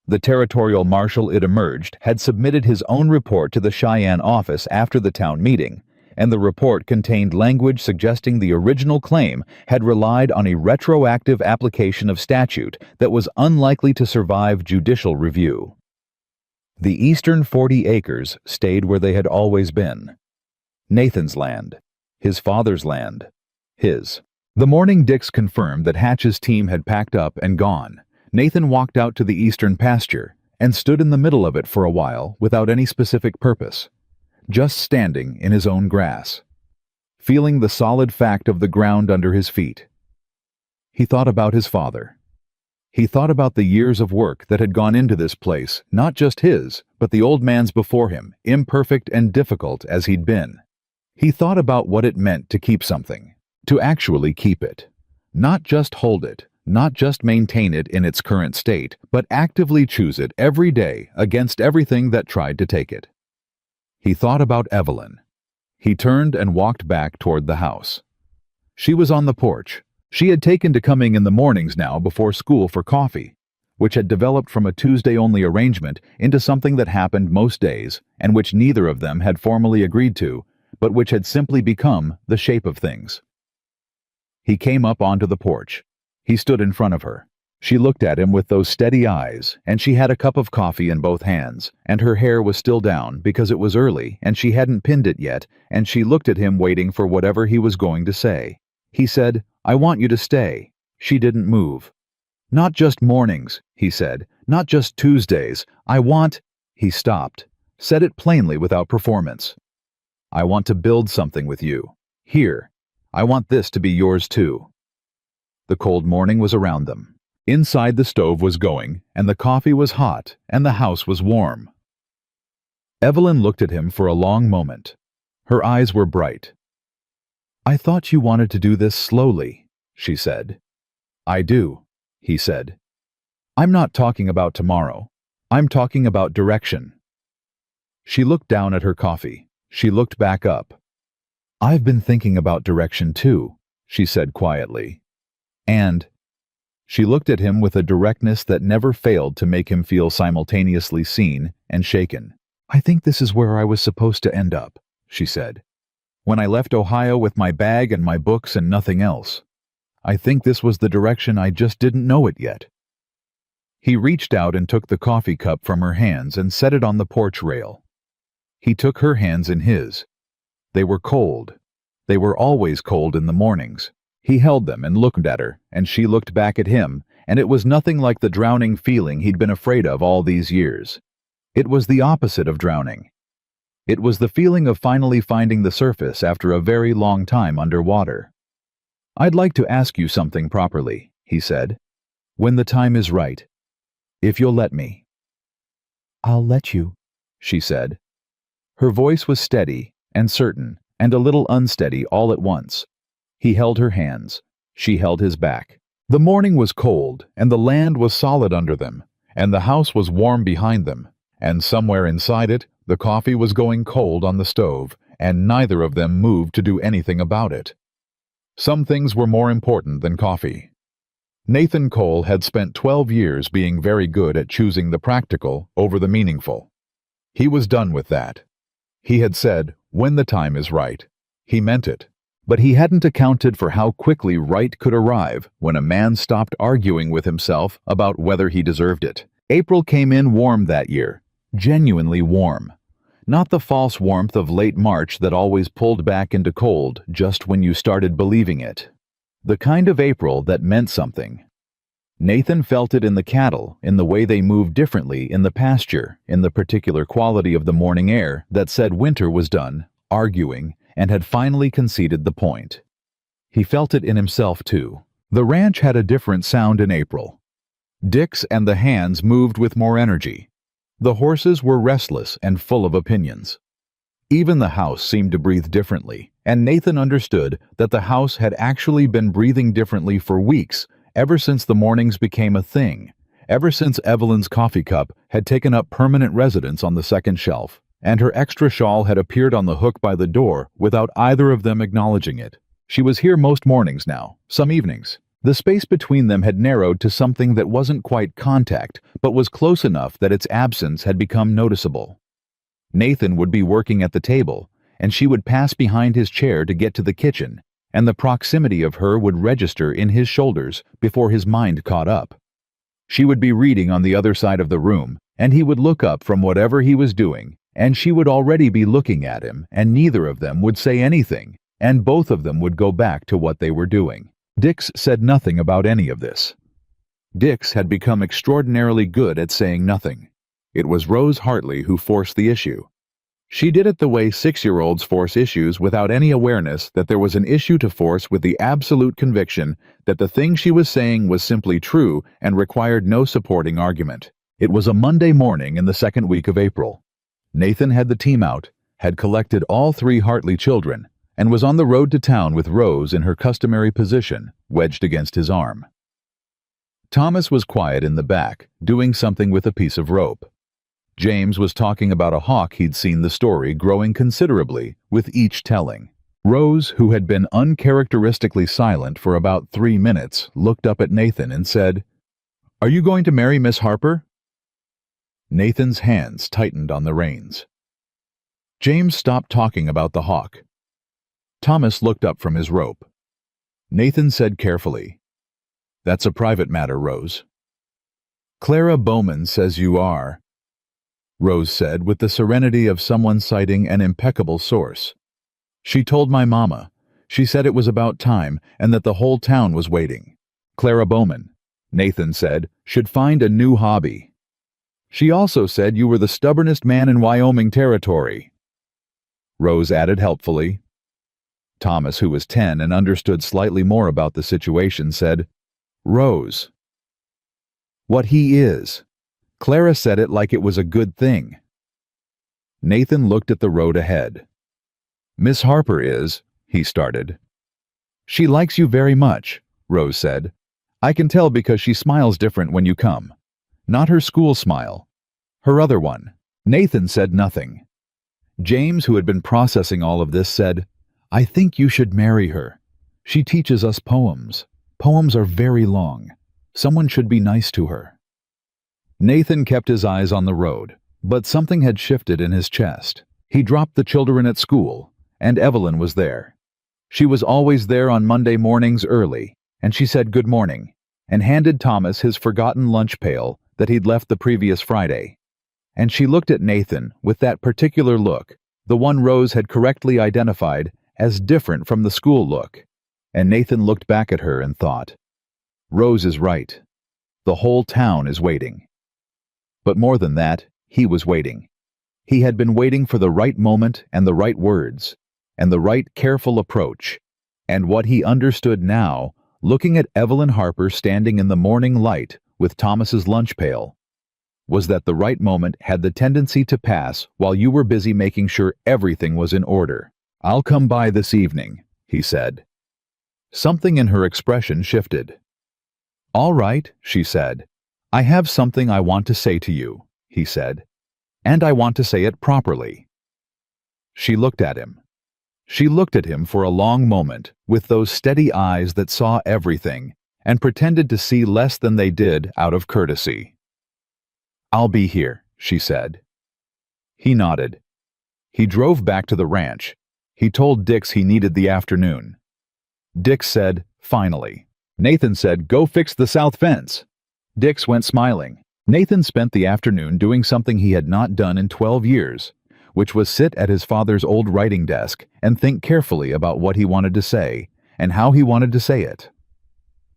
The territorial marshal, it emerged, had submitted his own report to the Cheyenne office after the town meeting, and the report contained language suggesting the original claim had relied on a retroactive application of statute that was unlikely to survive judicial review. The eastern 40 acres stayed where they had always been. Nathan's land. His father's land. His. The morning Dix confirmed that Hatch's team had packed up and gone, Nathan walked out to the eastern pasture and stood in the middle of it for a while without any specific purpose, just standing in his own grass, feeling the solid fact of the ground under his feet. He thought about his father. He thought about the years of work that had gone into this place, not just his, but the old man's before him, imperfect and difficult as he'd been. He thought about what it meant to keep something, to actually keep it. Not just hold it, not just maintain it in its current state, but actively choose it every day against everything that tried to take it. He thought about Evelyn. He turned and walked back toward the house. She was on the porch. She had taken to coming in the mornings now before school for coffee, which had developed from a Tuesday-only arrangement into something that happened most days and which neither of them had formally agreed to, but which had simply become the shape of things. He came up onto the porch. He stood in front of her. She looked at him with those steady eyes, and she had a cup of coffee in both hands, and her hair was still down because it was early and she hadn't pinned it yet, and she looked at him waiting for whatever he was going to say. He said, "I want you to stay." She didn't move. "Not just mornings," he said. "Not just Tuesdays. I want—" He stopped, said it plainly without performance. "I want to build something with you. Here. I want this to be yours too." The cold morning was around them. Inside the stove was going, and the coffee was hot, and the house was warm. Evelyn looked at him for a long moment. Her eyes were bright. "I thought you wanted to do this slowly," she said. "I do," he said. "I'm not talking about tomorrow. I'm talking about direction." She looked down at her coffee. She looked back up. "I've been thinking about direction too," she said quietly. "And—" She looked at him with a directness that never failed to make him feel simultaneously seen and shaken. "I think this is where I was supposed to end up," she said. "When I left Ohio with my bag and my books and nothing else. I think this was the direction, I just didn't know it yet." He reached out and took the coffee cup from her hands and set it on the porch rail. He took her hands in his. They were cold. They were always cold in the mornings. He held them and looked at her, and she looked back at him, and it was nothing like the drowning feeling he'd been afraid of all these years. It was the opposite of drowning. It was the feeling of finally finding the surface after a very long time underwater. "I'd like to ask you something properly," he said. "When the time is right. If you'll let me." "I'll let you," she said. Her voice was steady and certain and a little unsteady all at once. He held her hands. She held his back. The morning was cold, and the land was solid under them, and the house was warm behind them, and somewhere inside it, the coffee was going cold on the stove, and neither of them moved to do anything about it. Some things were more important than coffee. Nathan Cole had spent 12 years being very good at choosing the practical over the meaningful. He was done with that. He had said, "When the time is right." He meant it. But he hadn't accounted for how quickly right could arrive when a man stopped arguing with himself about whether he deserved it. April came in warm that year, genuinely warm. Not the false warmth of late March that always pulled back into cold just when you started believing it. The kind of April that meant something. Nathan felt it in the cattle, in the way they moved differently in the pasture, in the particular quality of the morning air that said winter was done, arguing, and had finally conceded the point. He felt it in himself, too. The ranch had a different sound in April. Dix and the hands moved with more energy. The horses were restless and full of opinions. Even the house seemed to breathe differently, and Nathan understood that the house had actually been breathing differently for weeks, ever since the mornings became a thing, ever since Evelyn's coffee cup had taken up permanent residence on the second shelf, and her extra shawl had appeared on the hook by the door without either of them acknowledging it. She was here most mornings now, some evenings. The space between them had narrowed to something that wasn't quite contact, but was close enough that its absence had become noticeable. Nathan would be working at the table, and she would pass behind his chair to get to the kitchen, and the proximity of her would register in his shoulders before his mind caught up. She would be reading on the other side of the room, and he would look up from whatever he was doing, and she would already be looking at him, and neither of them would say anything, and both of them would go back to what they were doing. Dix said nothing about any of this. Dix had become extraordinarily good at saying nothing. It was Rose Hartley who forced the issue. She did it the way 6-year-olds force issues without any awareness that there was an issue to force, with the absolute conviction that the thing she was saying was simply true and required no supporting argument. It was a Monday morning in the second week of April. Nathan had the team out, had collected all 3 Hartley children, and was on the road to town with Rose in her customary position, wedged against his arm. Thomas was quiet in the back, doing something with a piece of rope. James was talking about a hawk he'd seen, the story growing considerably with each telling. Rose, who had been uncharacteristically silent for about 3 minutes, looked up at Nathan and said, "Are you going to marry Miss Harper?" Nathan's hands tightened on the reins. James stopped talking about the hawk. Thomas looked up from his rope. Nathan said carefully, "That's a private matter, Rose." "Clara Bowman says you are," Rose said with the serenity of someone citing an impeccable source. "She told my mama. She said it was about time and that the whole town was waiting. Clara Bowman," Nathan said, "should find a new hobby. She also said you were the stubbornest man in Wyoming territory." Rose added helpfully. Thomas, who was 10 and understood slightly more about the situation, said, "Rose, what he is. Clara said it like it was a good thing." Nathan looked at the road ahead. "Miss Harper is," he started. "She likes you very much," Rose said. "I can tell because she smiles different when you come. Not her school smile. Her other one." Nathan said nothing. James, who had been processing all of this, said, "I think you should marry her. She teaches us poems. Poems are very long. Someone should be nice to her." Nathan kept his eyes on the road, but something had shifted in his chest. He dropped the children at school, and Evelyn was there. She was always there on Monday mornings early, and she said good morning, and handed Thomas his forgotten lunch pail that he'd left the previous Friday. And she looked at Nathan with that particular look, the one Rose had correctly identified as different from the school look. And Nathan looked back at her and thought, "Rose is right. The whole town is waiting." But more than that, he was waiting. He had been waiting for the right moment and the right words, and the right careful approach. And what he understood now, looking at Evelyn Harper standing in the morning light with Thomas's lunch pail, was that the right moment had the tendency to pass while you were busy making sure everything was in order. "I'll come by this evening," he said. Something in her expression shifted. "All right," she said. "I have something I want to say to you," he said. "And I want to say it properly." She looked at him. She looked at him for a long moment with those steady eyes that saw everything and pretended to see less than they did out of courtesy. "I'll be here," she said. He nodded. He drove back to the ranch. He told Dix he needed the afternoon. Dix said, "Finally." Nathan said, "Go fix the south fence." Dix went smiling. Nathan spent the afternoon doing something he had not done in 12 years, which was sit at his father's old writing desk and think carefully about what he wanted to say and how he wanted to say it.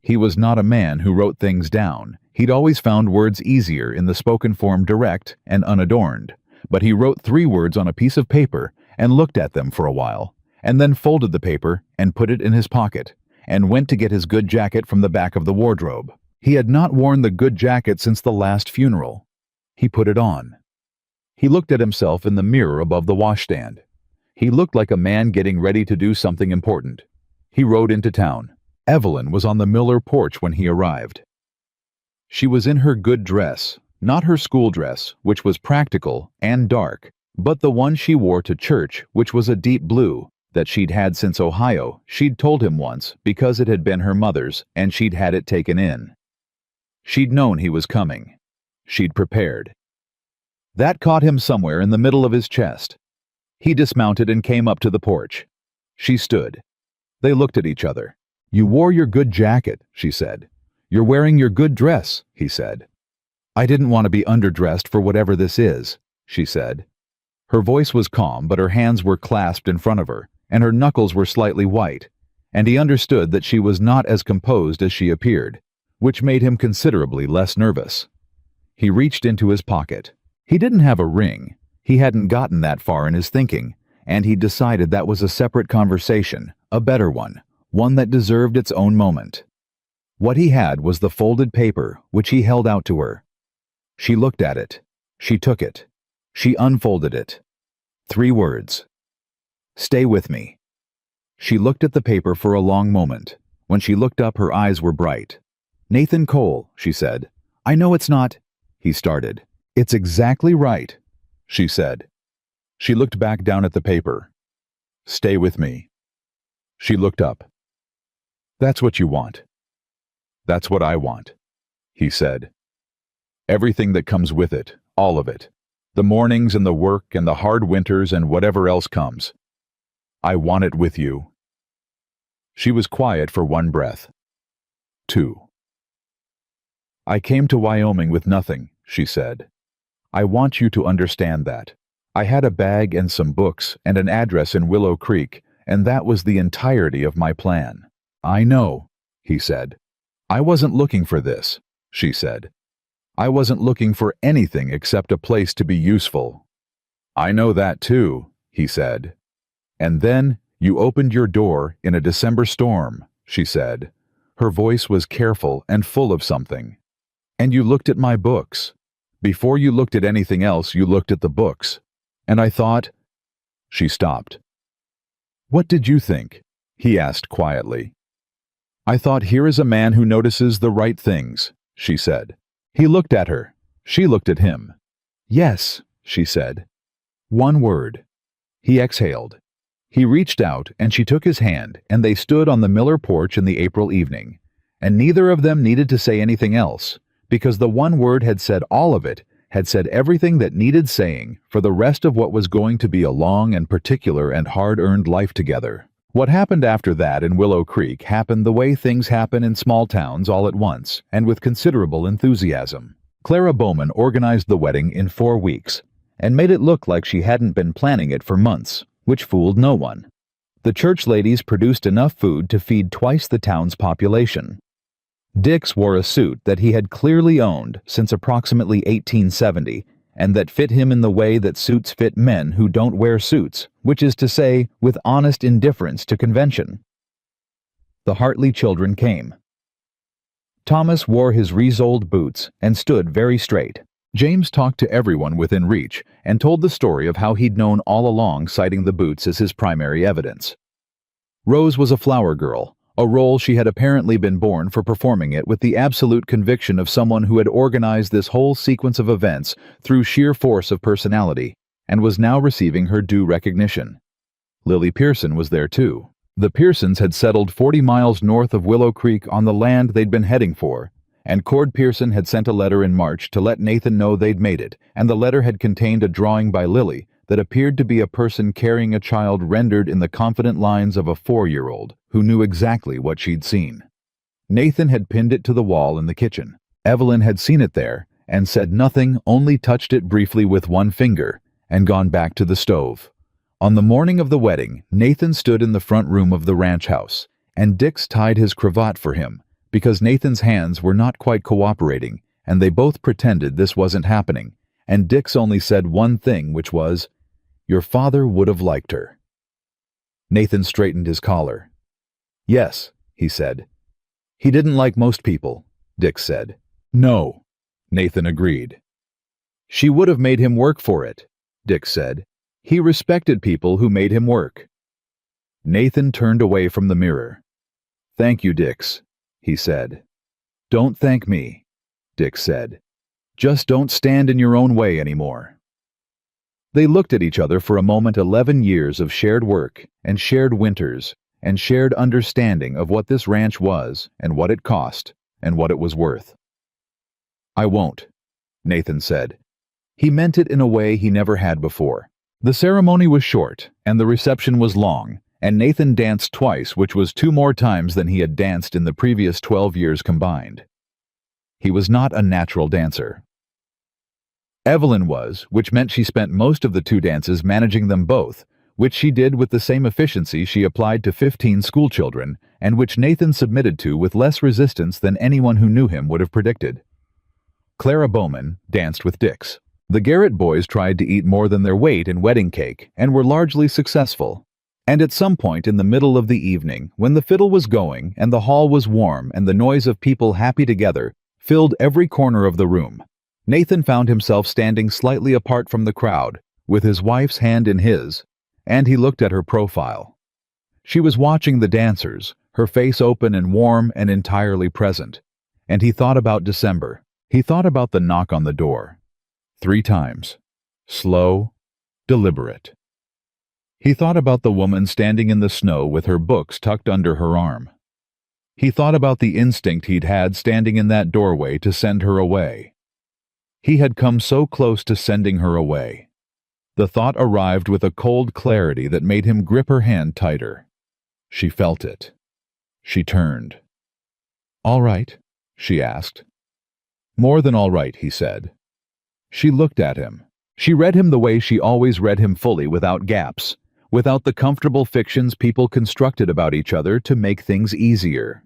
He was not a man who wrote things down. He'd always found words easier in the spoken form, direct and unadorned. But he wrote 3 words on a piece of paper and looked at them for a while, and then folded the paper and put it in his pocket, and went to get his good jacket from the back of the wardrobe. He had not worn the good jacket since the last funeral. He put it on. He looked at himself in the mirror above the washstand. He looked like a man getting ready to do something important. He rode into town. Evelyn was on the Miller porch when he arrived. She was in her good dress, not her school dress, which was practical and dark, but the one she wore to church, which was a deep blue, that she'd had since Ohio. She'd told him once, because it had been her mother's, and she'd had it taken in. She'd known he was coming. She'd prepared. That caught him somewhere in the middle of his chest. He dismounted and came up to the porch. She stood. They looked at each other. "You wore your good jacket," she said. "You're wearing your good dress," he said. "I didn't want to be underdressed for whatever this is," she said. Her voice was calm, but her hands were clasped in front of her, and her knuckles were slightly white, and he understood that she was not as composed as she appeared, which made him considerably less nervous. He reached into his pocket. He didn't have a ring. He hadn't gotten that far in his thinking, and he decided that was a separate conversation, a better one that deserved its own moment. What he had was the folded paper, which he held out to her. She looked at it. She took it. She unfolded it. 3 words. Stay with me. She looked at the paper for a long moment. When she looked up, her eyes were bright. Nathan Cole, she said. I know it's not, he started. It's exactly right, she said. She looked back down at the paper. Stay with me. She looked up. That's what you want. That's what I want, he said. Everything that comes with it, all of it. The mornings and the work and the hard winters and whatever else comes. I want it with you. She was quiet for 1 breath. 2. I came to Wyoming with nothing, she said. I want you to understand that. I had a bag and some books and an address in Willow Creek, and that was the entirety of my plan. I know, he said. I wasn't looking for this, she said. I wasn't looking for anything except a place to be useful. I know that too, he said. And then you opened your door in a December storm, she said. Her voice was careful and full of something. And you looked at my books. Before you looked at anything else, you looked at the books. And I thought... She stopped. What did you think? He asked quietly. I thought, here is a man who notices the right things, she said. He looked at her. She looked at him. Yes, she said. 1 word. He exhaled. He reached out and she took his hand, and they stood on the Miller porch in the April evening. And neither of them needed to say anything else, because the 1 word had said all of it, had said everything that needed saying for the rest of what was going to be a long and particular and hard-earned life together. What happened after that in Willow Creek happened the way things happen in small towns all at once, and with considerable enthusiasm. Clara Bowman organized the wedding in 4 weeks, and made it look like she hadn't been planning it for months, which fooled no one. The church ladies produced enough food to feed twice the town's population. Dix wore a suit that he had clearly owned since approximately 1870, and that fit him in the way that suits fit men who don't wear suits, which is to say, with honest indifference to convention. The Hartley children came. Thomas wore his Resoled boots and stood very straight. James talked to everyone within reach and told the story of how he'd known all along, citing the boots as his primary evidence. Rose was a flower girl, a role she had apparently been born for performing it with the absolute conviction of someone who had organized this whole sequence of events through sheer force of personality, and was now receiving her due recognition. Lily Pearson was there too. The Pearsons had settled 40 miles north of Willow Creek on the land they'd been heading for, and Cord Pearson had sent a letter in March to let Nathan know they'd made it, and the letter had contained a drawing by Lily that appeared to be a person carrying a child rendered in the confident lines of a 4-year-old who knew exactly what she'd seen. Nathan had pinned it to the wall in the kitchen. Evelyn had seen it there and said nothing, only touched it briefly with 1 finger and gone back to the stove. On the morning of the wedding, Nathan stood in the front room of the ranch house, and Dix tied his cravat for him because Nathan's hands were not quite cooperating, and they both pretended this wasn't happening, and Dix only said 1 thing, which was, "Your father would have liked her." Nathan straightened his collar. "Yes," he said. "He didn't like most people," Dix said. "No," Nathan agreed. "She would have made him work for it," Dix said. "He respected people who made him work." Nathan turned away from the mirror. "Thank you, Dix," he said. "Don't thank me," Dix said. "Just don't stand in your own way anymore." They looked at each other for a moment. 11 years of shared work and shared winters and shared understanding of what this ranch was and what it cost and what it was worth. "I won't," Nathan said. He meant it in a way he never had before. The ceremony was short and the reception was long, and Nathan danced twice, which was 2 more times than he had danced in the previous 12 years combined. He was not a natural dancer. Evelyn was, which meant she spent most of the 2 dances managing them both, which she did with the same efficiency she applied to 15 schoolchildren, and which Nathan submitted to with less resistance than anyone who knew him would have predicted. Clara Bowman danced with Dix. The Garrett boys tried to eat more than their weight in wedding cake and were largely successful. And at some point in the middle of the evening, when the fiddle was going and the hall was warm and the noise of people happy together filled every corner of the room, Nathan found himself standing slightly apart from the crowd, with his wife's hand in his, and he looked at her profile. She was watching the dancers, her face open and warm and entirely present, and he thought about December. He thought about the knock on the door. 3 times. Slow, deliberate. He thought about the woman standing in the snow with her books tucked under her arm. He thought about the instinct he'd had standing in that doorway to send her away. He had come so close to sending her away. The thought arrived with a cold clarity that made him grip her hand tighter. She felt it. She turned. "All right?" she asked. "More than all right," he said. She looked at him. She read him the way she always read him, fully, without gaps, without the comfortable fictions people constructed about each other to make things easier.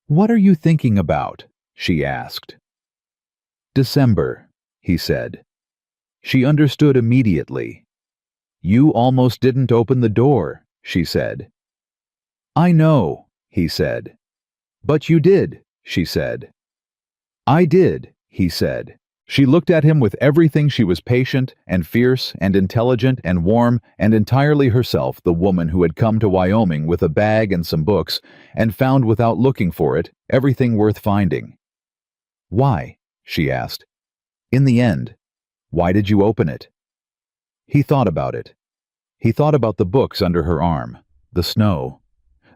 "What are you thinking about?" she asked. "December," he said. She understood immediately. "You almost didn't open the door," she said. "I know," he said. "But you did," she said. "I did," he said. She looked at him with everything. She was patient and fierce and intelligent and warm and entirely herself, the woman who had come to Wyoming with a bag and some books and found, without looking for it, everything worth finding. "Why?" she asked. "In the end, why did you open it?" He thought about it. He thought about the books under her arm, the snow,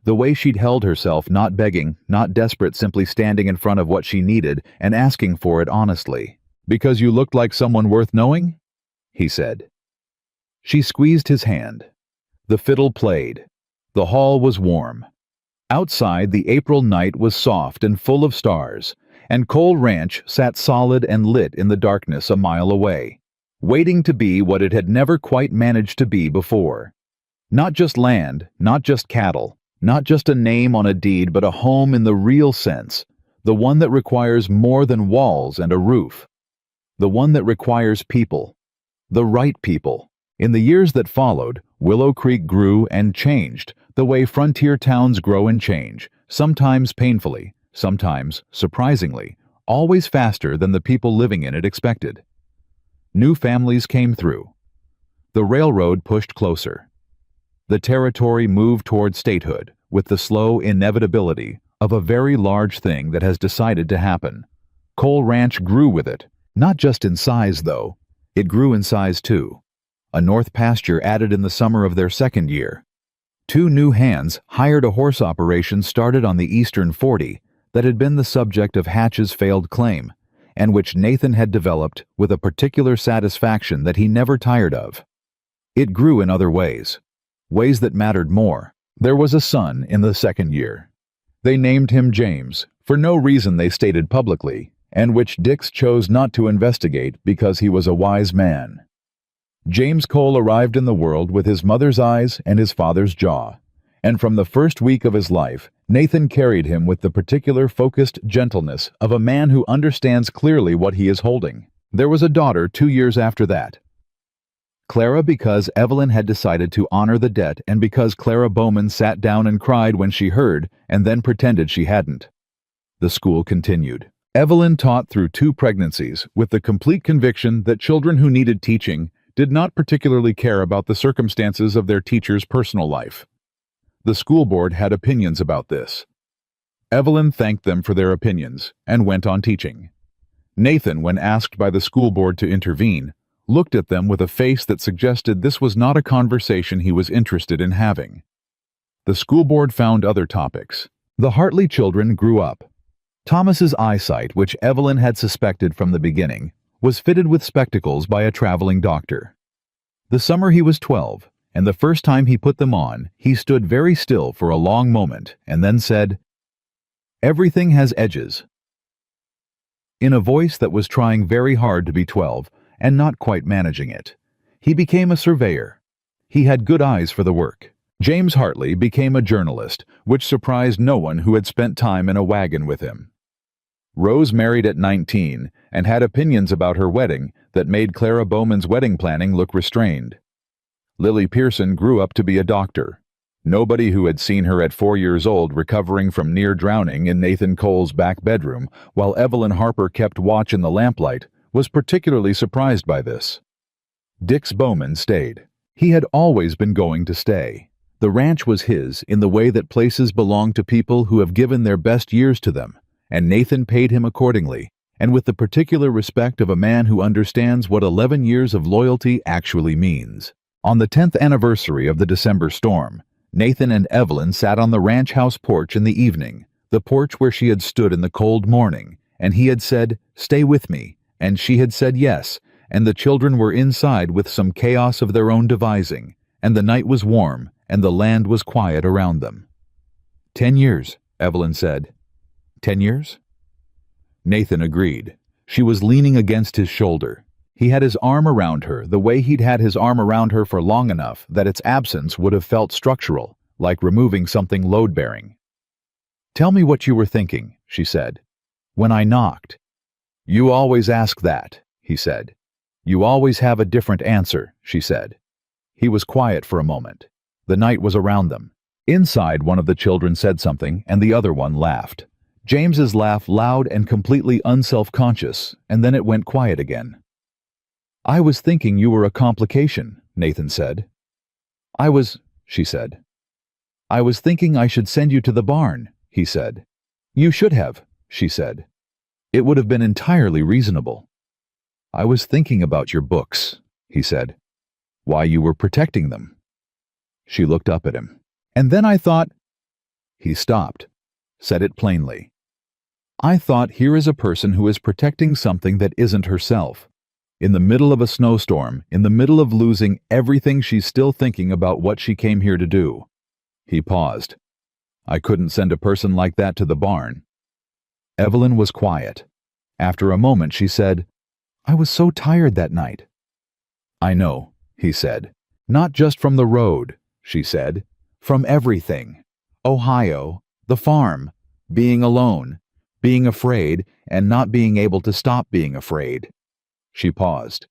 the way she'd held herself, not begging, not desperate, simply standing in front of what she needed and asking for it honestly. "Because you looked like someone worth knowing?" he said. She squeezed his hand. The fiddle played. The hall was warm. Outside, the April night was soft and full of stars, and Cole Ranch sat solid and lit in the darkness a mile away, waiting to be what it had never quite managed to be before. Not just land, not just cattle, not just a name on a deed, but a home in the real sense, the one that requires more than walls and a roof. The one that requires people. The right people. In the years that followed, Willow Creek grew and changed, the way frontier towns grow and change, sometimes painfully, sometimes surprisingly, always faster than the people living in it expected. New families came through. The railroad pushed closer. The territory moved toward statehood, with the slow inevitability of a very large thing that has decided to happen. Cole Ranch grew with it. Not just in size, though. It grew in size, too. A north pasture added in the summer of their 2nd year. 2 new hands hired a horse operation started on the Eastern 40 that had been the subject of Hatch's failed claim, and which Nathan had developed with a particular satisfaction that he never tired of. It grew in other ways that mattered more. There was a son in the 2nd year. They named him James, for no reason they stated publicly, and which Dix chose not to investigate because he was a wise man. James Cole arrived in the world with his mother's eyes and his father's jaw, and from the first week of his life, Nathan carried him with the particular focused gentleness of a man who understands clearly what he is holding. There was a daughter 2 years after that. Clara, because Evelyn had decided to honor the debt, and because Clara Bowman sat down and cried when she heard and then pretended she hadn't. The school continued. Evelyn taught through 2 pregnancies with the complete conviction that children who needed teaching did not particularly care about the circumstances of their teacher's personal life. The school board had opinions about this. Evelyn thanked them for their opinions and went on teaching. Nathan, when asked by the school board to intervene, looked at them with a face that suggested this was not a conversation he was interested in having. The school board found other topics. The Hartley children grew up. Thomas's eyesight, which Evelyn had suspected from the beginning, was fitted with spectacles by a traveling doctor. The summer he was 12, and the first time he put them on, he stood very still for a long moment and then said, "Everything has edges." In a voice that was trying very hard to be 12 and not quite managing it. He became a surveyor. He had good eyes for the work. James Hartley became a journalist, which surprised no one who had spent time in a wagon with him. Rose married at 19 and had opinions about her wedding that made Clara Bowman's wedding planning look restrained. Lily Pearson grew up to be a doctor. Nobody who had seen her at 4 years old recovering from near drowning in Nathan Cole's back bedroom while Evelyn Harper kept watch in the lamplight was particularly surprised by this. Dix Bowman stayed. He had always been going to stay. The ranch was his in the way that places belong to people who have given their best years to them, and Nathan paid him accordingly, and with the particular respect of a man who understands what 11 years of loyalty actually means. On the 10th anniversary of the December storm, Nathan and Evelyn sat on the ranch house porch in the evening, the porch where she had stood in the cold morning, and he had said, "Stay with me," and she had said yes, and the children were inside with some chaos of their own devising, and the night was warm, and the land was quiet around them. 10 years, Evelyn said. 10 years? Nathan agreed. She was leaning against his shoulder. He had his arm around her the way he'd had his arm around her for long enough that its absence would have felt structural, like removing something load-bearing. "Tell me what you were thinking," she said. "When I knocked." "You always ask that," he said. "You always have a different answer," she said. He was quiet for a moment. The night was around them. Inside, one of the children said something, and the other one laughed. James's laugh loud and completely unself-conscious, and then it went quiet again. "I was thinking you were a complication," Nathan said. She said. "I was thinking I should send you to the barn," he said. "You should have," she said. "It would have been entirely reasonable." "I was thinking about your books," he said. "Why you were protecting them." She looked up at him. "And then I thought—" He stopped, said it plainly. "I thought, here is a person who is protecting something that isn't herself. In the middle of a snowstorm, in the middle of losing everything, she's still thinking about what she came here to do." He paused. "I couldn't send a person like that to the barn." Evelyn was quiet. After a moment she said, "I was so tired that night." "I know," he said. "Not just from the road," she said. "From everything. Ohio, the farm, being alone, being afraid, and not being able to stop being afraid." She paused.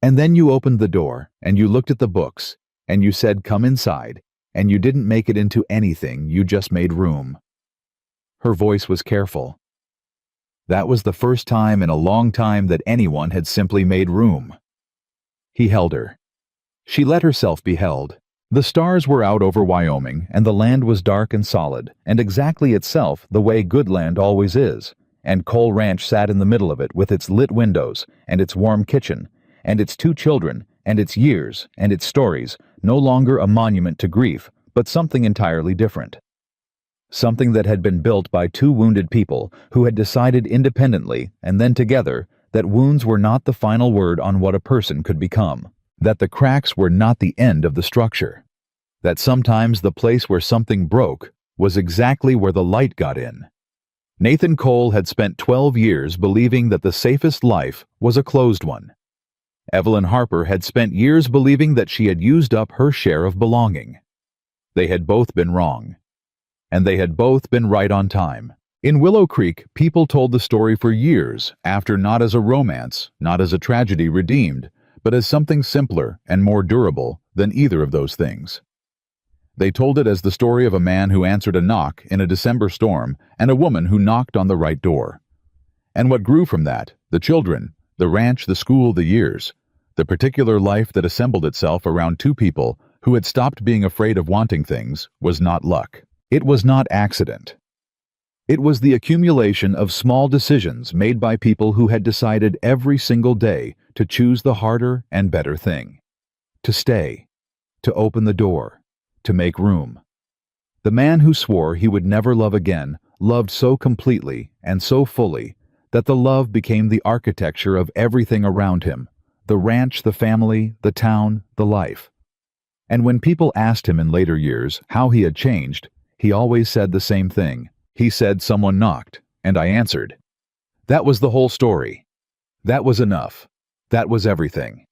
"And then you opened the door, and you looked at the books, and you said, 'Come inside,' and you didn't make it into anything, you just made room." Her voice was careful. That was the first time in a long time that anyone had simply made room. He held her. She let herself be held. The stars were out over Wyoming, and the land was dark and solid, and exactly itself the way good land always is, and Cole Ranch sat in the middle of it with its lit windows, and its warm kitchen, and its 2 children, and its years, and its stories, no longer a monument to grief, but something entirely different. Something that had been built by 2 wounded people who had decided independently, and then together, that wounds were not the final word on what a person could become, that the cracks were not the end of the structure, that sometimes the place where something broke was exactly where the light got in. Nathan Cole had spent 12 years believing that the safest life was a closed one. Evelyn Harper had spent years believing that she had used up her share of belonging. They had both been wrong. And they had both been right on time. In Willow Creek, people told the story for years after, not as a romance, not as a tragedy redeemed, but as something simpler and more durable than either of those things. They told it as the story of a man who answered a knock in a December storm and a woman who knocked on the right door. And what grew from that, the children, the ranch, the school, the years, the particular life that assembled itself around 2 people who had stopped being afraid of wanting things, was not luck. It was not accident. It was the accumulation of small decisions made by people who had decided every single day to choose the harder and better thing. To stay. To open the door. To make room. The man who swore he would never love again loved so completely and so fully that the love became the architecture of everything around him, the ranch, the family, the town, the life. And when people asked him in later years how he had changed, he always said the same thing. He said, "Someone knocked, and I answered." That was the whole story. That was enough. That was everything.